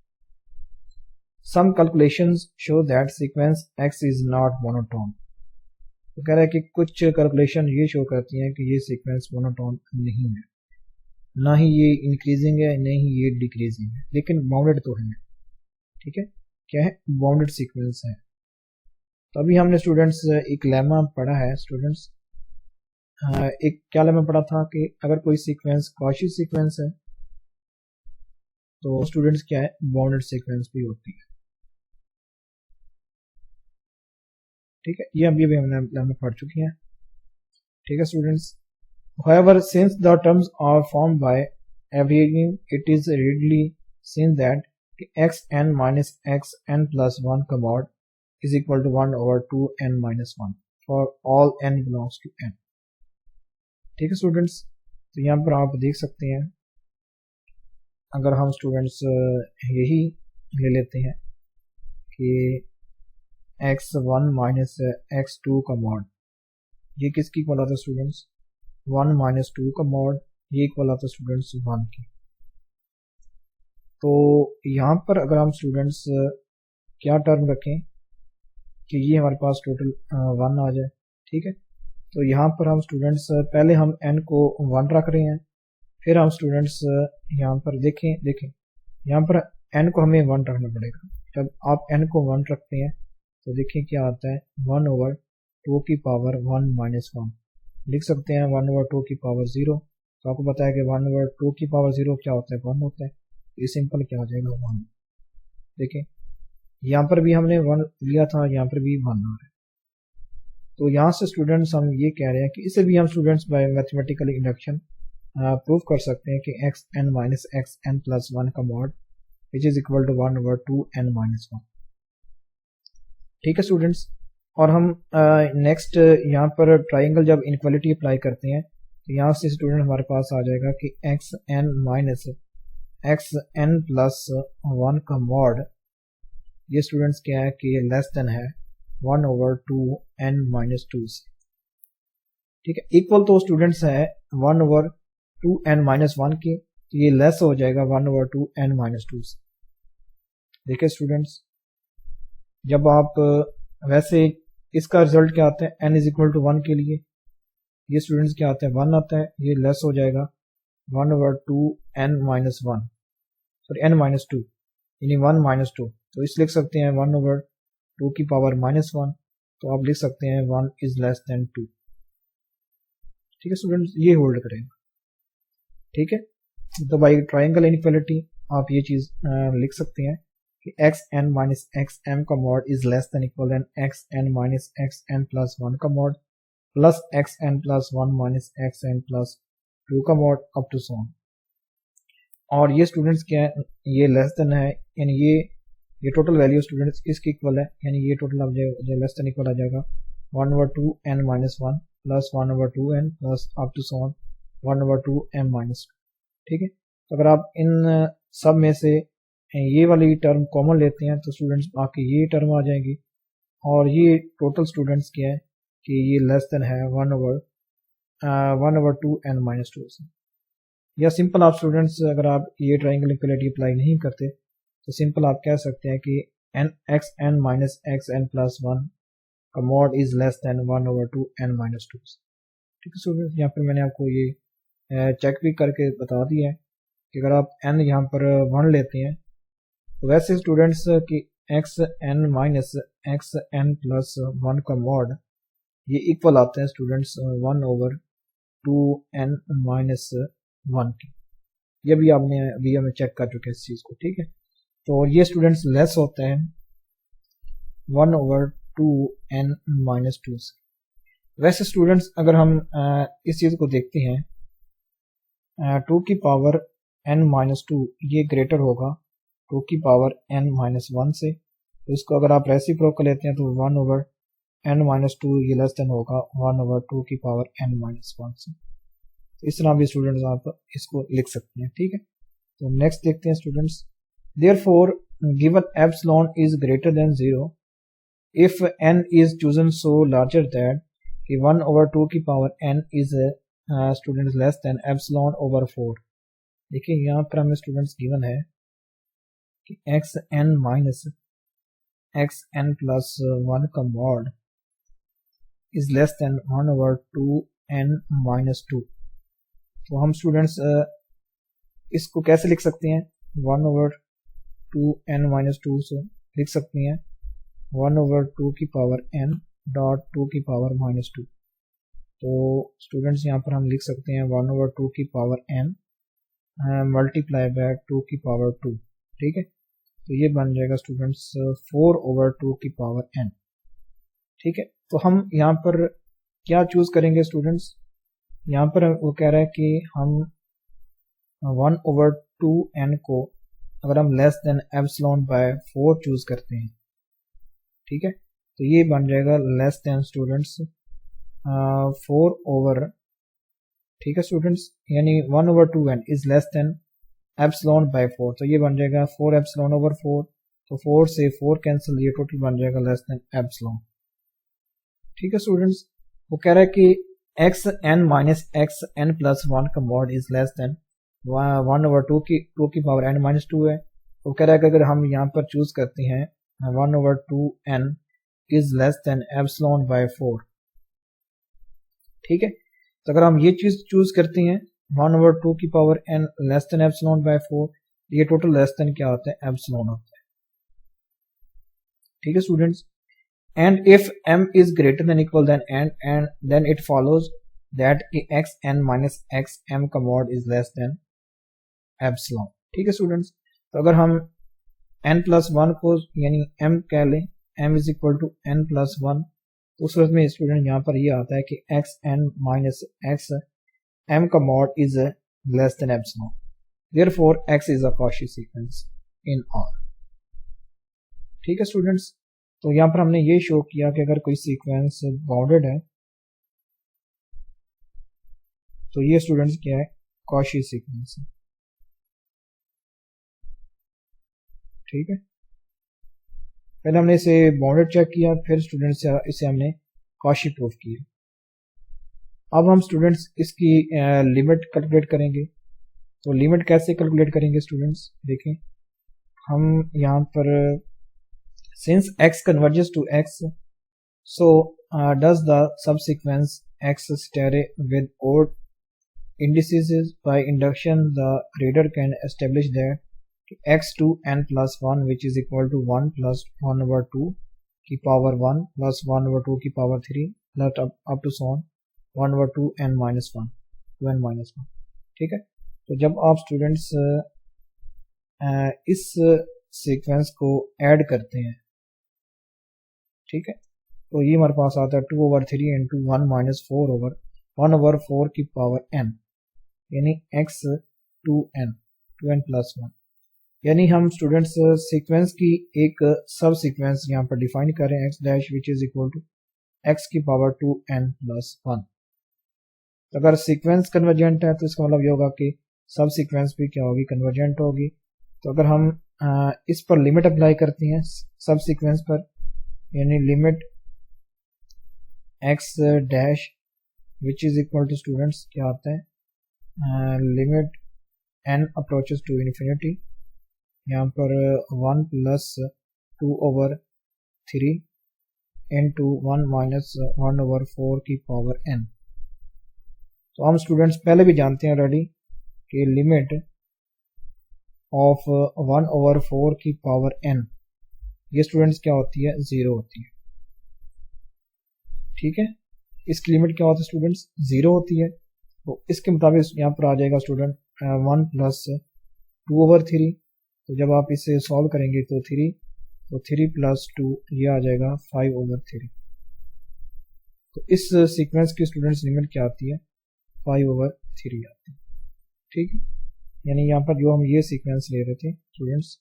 Some calculations show that sequence X is not monotone। तो कह रहा है कि कुछ कैलकुलेशन ये शो करती हैं कि ये सीक्वेंस मोनोटोन नहीं है, ना ही ये इंक्रीजिंग है ना ही ये डिक्रीजिंग है, लेकिन बाउंडेड तो है। ठीक है, क्या है, बाउंडेड सीक्वेंस है। तो अभी हमने स्टूडेंट्स एक लेमा पढ़ा है स्टूडेंट्स, एक क्या लेमा पढ़ा था कि अगर कोई सीक्वेंस कॉची सीक्वेंस है तो स्टूडेंट्स क्या है, बाउंडेड सीक्वेंस भी होती है। ठीक है, ये अभी हमने पढ़ चुकी हैं। ठीक है students, however since the terms are formed by averaging, it is readily seen that x n minus x n plus 1 commod is equal to 1/2 n minus 1 for all n belongs to n। ठीक है students, तो यहाँ पर आप देख सकते हैं अगर हम स्टूडेंट्स यही ले लेते हैं कि x1 माइनस x2 का मॉड, ये किसकी इक्वल आता है स्टूडेंट्स, 1 माइनस 2 का मॉड, ये इक्वल आता है स्टूडेंट्स 1 की। तो यहाँ पर अगर हम स्टूडेंट्स क्या टर्म रखें कि ये हमारे पास टोटल 1 आ जाए। ठीक है, तो यहाँ पर हम स्टूडेंट्स पहले हम n को 1 रख रहे हैं फिर हम स्टूडेंट्स यहाँ पर देखें यहाँ पर n को हमें 1 रखना पड़ेगा। जब आप n को 1 रखते हैं तो देखिए क्या आता है, 1/2 की पावर 1 माइनस 1 लिख सकते हैं 1/2 की पावर 0। तो आपको पता है कि 1/2 की पावर 0 क्या होता है, 1 होता है। ये सिंपल क्या हो जाएगा, 1। देखिए यहाँ पर भी हमने 1 लिया था, यहाँ पर भी 1 आ रहा है। तो यहाँ से स्टूडेंट्स हम ये कह रहे हैं कि इसे भी हम students bye mathematical induction prove कर सकते हैं कि xn माइनस xn प्लस 1 का mod which is equal to 1/2n minus 1। ठीक है स्टूडेंट्स, और हम नेक्स्ट यहाँ पर ट्राइंगल जब इनक्वालिटी अप्लाई करते हैं तो यहाँ से स्टूडेंट हमारे पास आ जाएगा कि xn माइनस xn प्लस 1 का मॉड ये स्टूडेंट्स क्या है कि लेस देन है 1/2n माइनस 2 से। ठीक है, इक्वल तो स्टूडेंट्स है 1/2n माइनस 1 के, तो ये लेस हो जाएगा 1/2n माइनस 2 से। देखिए स्टूडेंट्स, जब आप वैसे इसका रिजल्ट क्या आता है, n इज इक्वल टू 1 के लिए ये स्टूडेंट्स क्या आता है, 1 आता है, ये लेस हो जाएगा 1/2n minus 1, sorry n minus 2, यानी 1 माइनस 2। तो इस लिख सकते हैं 1/2 की पावर माइनस 1, तो आप लिख सकते हैं 1 इज लेस देन 2। ठीक है स्टूडेंट्स, ये होल्ड करेगा। ठीक है, तो बाई ट्राइंगल इनइक्वालिटी आप ये चीज लिख सकते हैं कि xn माइनस xm का mod is less than equal than xn minus xn plus 1 का mod plus xn plus 1 minus xn plus 2 का mod up to so on. और ये स्टूडेंट्स क्या है, ये लेस देन है, यानी ये टोटल वैल्यू स्टूडेंट्स इसकी इक्वल है, यानी ये टोटल अब जो लेस देन इक्वल आ जाएगा 1/2n minus 1 plus 1/2n plus up to so on 1/2m minus 2। ठीक है, तो अगर आप इन सब में से ये वाली टर्म कॉमन लेते हैं तो स्टूडेंट्स बाकी ये टर्म आ जाएगी, और ये टोटल स्टूडेंट्स क्या है कि ये लेस देन है 1/2n माइनस 2 से। या सिंपल आप स्टूडेंट्स अगर आप ये ट्राइंगल इक्वालिटी अप्लाई नहीं करते तो सिंपल आप कह सकते हैं कि xn माइनस xn प्लस 1 का mod is less then 1/2n minus 2। ठीक है स्टूडेंट्स, यहाँ पर मैंने आपको ये चेक भी करके बता दिया है कि अगर आप n यहाँ पर 1 लेते हैं तो वैसे स्टूडेंट्स कि xn माइनस xn प्लस 1 का मॉड ये इक्वल आते हैं स्टूडेंट्स 1/2n माइनस 1 की। ये भी आपने अभी हमें चेक कर चुके हैं इस चीज़ को। ठीक है, तो ये स्टूडेंट्स लेस होते हैं 1/2n माइनस 2 से। वैसे स्टूडेंट्स अगर हम इस चीज़ को देखते हैं 2 की पावर n माइनस 2 ये ग्रेटर होगा 2 की पावर n माइनस 1 से, तो इसको अगर आप रेसिप्रोकल लेते हैं तो 1/n माइनस 2 ये लेस देन होगा 1/2 की पावर n माइनस 1 से। तो इस तरह भी स्टूडेंट्स आप इसको लिख सकते हैं। ठीक है, तो नेक्स्ट देखते हैं students, therefore given epsilon is greater than 0 if n is chosen so larger that कि 1/2 की power n is students less than epsilon over 4। देखिए यहाँ पर हमें स्टूडेंट्स गिवन है कि xn माइनस xn प्लस 1 का mod is less then 1/2n minus 2। तो हम स्टूडेंट्स इसको कैसे लिख सकते हैं, 1/2n माइनस 2 से लिख सकते हैं 1/2 की पावर n डॉट 2 की पावर माइनस 2। तो स्टूडेंट्स यहाँ पर हम लिख सकते हैं 1/2 की पावर n मल्टीप्लाई बाय 2 की पावर 2। ठीक है, तो ये बन जाएगा स्टूडेंट्स 4/2 की पावर n। ठीक है, तो हम यहाँ पर क्या चूज करेंगे स्टूडेंट्स, यहाँ पर वो कह रहा है कि हम 1/2n को अगर हम less than epsilon bye 4 choose करते हैं। ठीक है, तो ये बन जाएगा लेस देन स्टूडेंट्स 4 ओवर, ठीक है स्टूडेंट्स, यानी 1/2n is less than epsilon bye 4, तो ये बन जाएगा 4 एप्सिलॉन ओवर 4, तो 4 से 4 कैंसिल, ये टोटल बन जाएगा लेस देन एप्सिलॉन। ठीक है स्टूडेंट्स, वो कह रहा है कि xn माइनस xn प्लस 1 का मॉड इज लेस देन 1/2 की 2 की पावर n माइनस 2 है। वो कह रहा है कि अगर हम यहाँ पर चूज करते हैं 1/2n is less than epsilon bye 4। ठीक है, तो अगर हम ये चीज चूज करते हैं 1/2 की power n less than epsilon bye 4, ये टोटल लेस देन क्या आता है, एप्सिलॉन आता है। ठीक है students, and if m is greater than equal than n, and then it follows that xn minus xm का mod is less than epsilon. ठीक है स्टूडेंट्स, तो अगर हम n प्लस वन को यानी m कह लें, m is equal to n plus one, तो उस सूरत में स्टूडेंट यहाँ पर ये आता है कि xn माइनस x m का mod is less than epsilon, therefore x is a Cauchy sequence in R। ठीक है स्टूडेंट्स, तो यहाँ पर हमने ये शो किया कि अगर कोई सीक्वेंस बाउंडेड है तो ये स्टूडेंट्स क्या है, कॉची सीक्वेंस है। ठीक है, पहले हमने इसे बाउंडेड चेक किया, फिर स्टूडेंट्स इसे हमने कॉची प्रूफ किया। अब हम स्टूडेंट्स इसकी लिमिट कैलकुलेट करेंगे। तो लिमिट कैसे कैलकुलेट करेंगे स्टूडेंट्स, देखें हम यहाँ पर since x converges to x, so does the subsequence x stare with odd indices. By induction the reader can establish that x to n plus 1 which is equal to 1 plus 1/2 की power 1 plus 1/2 की power 3 plus up to so on 1/2 n minus 1 to n minus 1। ठीक है, तो जब आप students इस sequence को add करते हैं, ठीक है, तो ये हमारे पास आता है 2/3 इंटू 1 माइनस 4/1/4 की पावर n, यानी x to n प्लस 1। यानी हम स्टूडेंट्स सीक्वेंस की एक सब सीक्वेंस यहाँ पर डिफाइन कर रहे हैं, x dash which is equal to x की पावर 2n प्लस 1। तो अगर सीक्वेंस कन्वर्जेंट है तो इसका मतलब ये होगा कि सब सीक्वेंस भी क्या होगी, कन्वर्जेंट होगी। तो अगर हम इस पर लिमिट अप्लाई करते हैं सब सीक्वेंस पर, यानी limit x dash which is equal to students क्या आता है, limit n approaches to infinity, यहाँ पर 1 प्लस 2/3 इंटू 1 माइनस 1/4 की पावर n। तो हम स्टूडेंट्स पहले भी जानते हैं ऑलरेडी कि लिमिट ऑफ 1/4 की पावर n ये स्टूडेंट्स क्या होती है, 0 होती है। ठीक है, इसकी लिमिट क्या होती है स्टूडेंट्स, 0 होती है। तो इसके मुताबिक यहाँ पर आ जाएगा स्टूडेंट 1 प्लस 2/3, तो जब आप इसे सॉल्व करेंगे तो 3, तो 3 प्लस 2 ये आ जाएगा 5/3। तो इस सीक्वेंस की स्टूडेंट्स लिमिट क्या आती है, 5/3 आती है। ठीक है, यानी यहाँ पर जो हम ये सीक्वेंस ले रहे थे स्टूडेंट्स,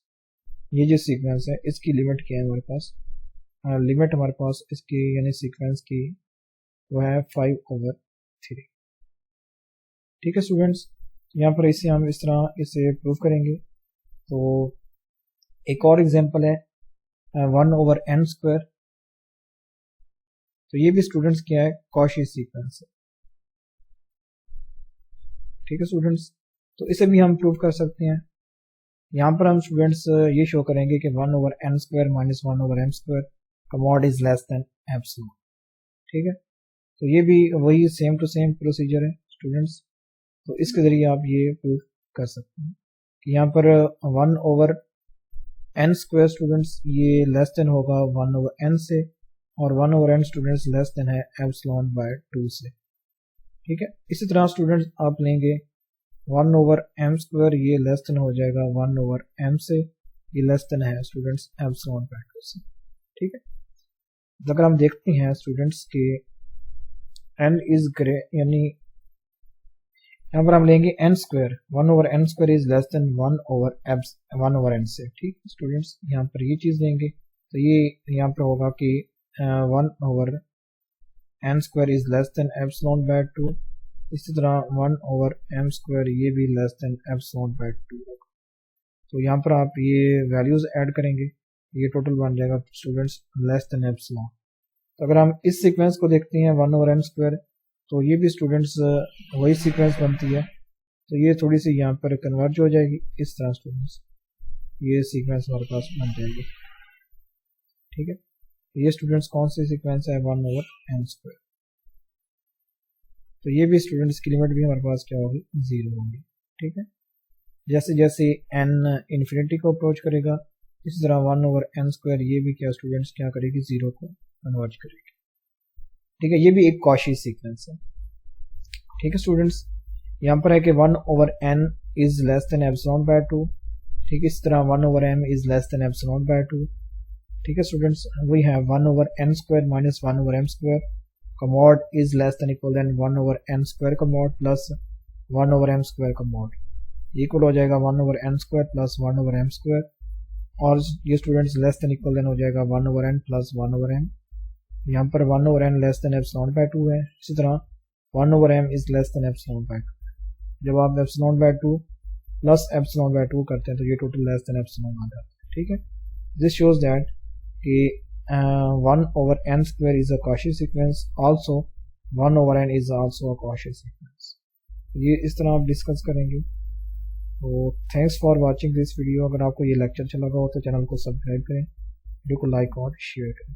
ये जो सीक्वेंस है इसकी लिमिट क्या है हमारे पास, लिमिट हमारे पास इसकी यानी सीक्वेंस की वो है 5/3। ठीक है स्टूडेंट्स, यहाँ पर इसे हम इस तरह इसे प्रूव करेंगे। तो एक और एग्जांपल है 1/n²। तो ये भी स्टूडेंट्स क्या है, कॉची सीक्वेंस है। ठीक है स्टूडेंट्स, तो इसे भी हम प्रूव कर सकते हैं। यहाँ पर हम स्टूडेंट्स ये शो करेंगे कि 1/n² माइनस 1/m² का mod is less than epsilon. ठीक है, तो ये भी वही सेम टू सेम प्रोसीजर है स्टूडेंट्स। तो इसके ज़रिए आप ये प्रूव कर सकते हैं कि यहाँ पर 1/n² स्टूडेंट्स ये लेस देन होगा 1/n से, और 1/n स्टूडेंट्स लेस देन है एप्सिलॉन बाय 2 से। ठीक है, इसी तरह स्टूडेंट्स आप लेंगे 1/m² ये लेस देन हो जाएगा 1/m से, ये लेस देन है स्टूडेंट्स एप्सिलॉन बाय 2 से। ठीक है, तो अगर हम देखते हैं स्टूडेंट्स के n इज ग्रे, यानी यहाँ पर हम लेंगे n², 1/n² is less then 1/n से। ठीक है स्टूडेंट्स, यहाँ पर ये चीज़ लेंगे तो ये यहाँ पर होगा कि 1/n² is less than epsilon by 2। इसी तरह 1/m² ये भी लेस देन एप्सिलॉन बाय 2 होगा। तो यहाँ पर आप ये वैल्यूज ऐड करेंगे, ये टोटल बन जाएगा स्टूडेंट्स लेस देन एप्सिलॉन। तो अगर हम इस सीक्वेंस को देखते हैं 1/n², तो ये भी स्टूडेंट्स वही सीक्वेंस बनती है। तो ये थोड़ी सी यहाँ पर कन्वर्ज हो जाएगी, इस तरह स्टूडेंट्स ये सीक्वेंस हमारे पास बन जाएगी। ठीक है, ये स्टूडेंट्स कौन सी सीक्वेंस है, 1/n²। तो ये भी स्टूडेंट्स की लिमिट भी हमारे पास क्या होगी, 0 होगी। ठीक है, जैसे जैसे n इन्फिनिटी को अप्रोच करेगा इसी तरह 1/n² ये भी क्या स्टूडेंट्स क्या करेगी, 0 को कन्वर्ज करेगी। ठीक है, ये भी एक कॉशी सीक्वेंस है। ठीक है स्टूडेंट्स, यहाँ पर है कि 1/n is less than epsilon by 2। ठीक है, इस तरह 1/m is less than epsilon by 2। ठीक है students, we have 1/n² minus 1/m² का mod is less than equal than 1/n² का मॉड प्लस 1/m² का मॉड, इक्वल हो जाएगा 1/n² प्लस 1/m², और ये students less than equal then हो जाएगा 1/n प्लस 1/m। यहाँ पर 1/n less than epsilon by 2 है, इसी तरह 1/m is less than epsilon by 2। जब आप epsilon by 2 plus epsilon by 2 करते हैं तो ये टोटल लेस देन एप्सिलॉन आ जाता है। ठीक है, दिस शोज दैट कि 1/n² is a Cauchy sequence, also 1/n is also a Cauchy sequence. ये इस तरह आप डिस्कस करेंगे। तो thanks for watching this video. अगर आपको ये लेक्चर अच्छा लगा हो तो चैनल को सब्सक्राइब करें, वीडियो को लाइक और शेयर करें।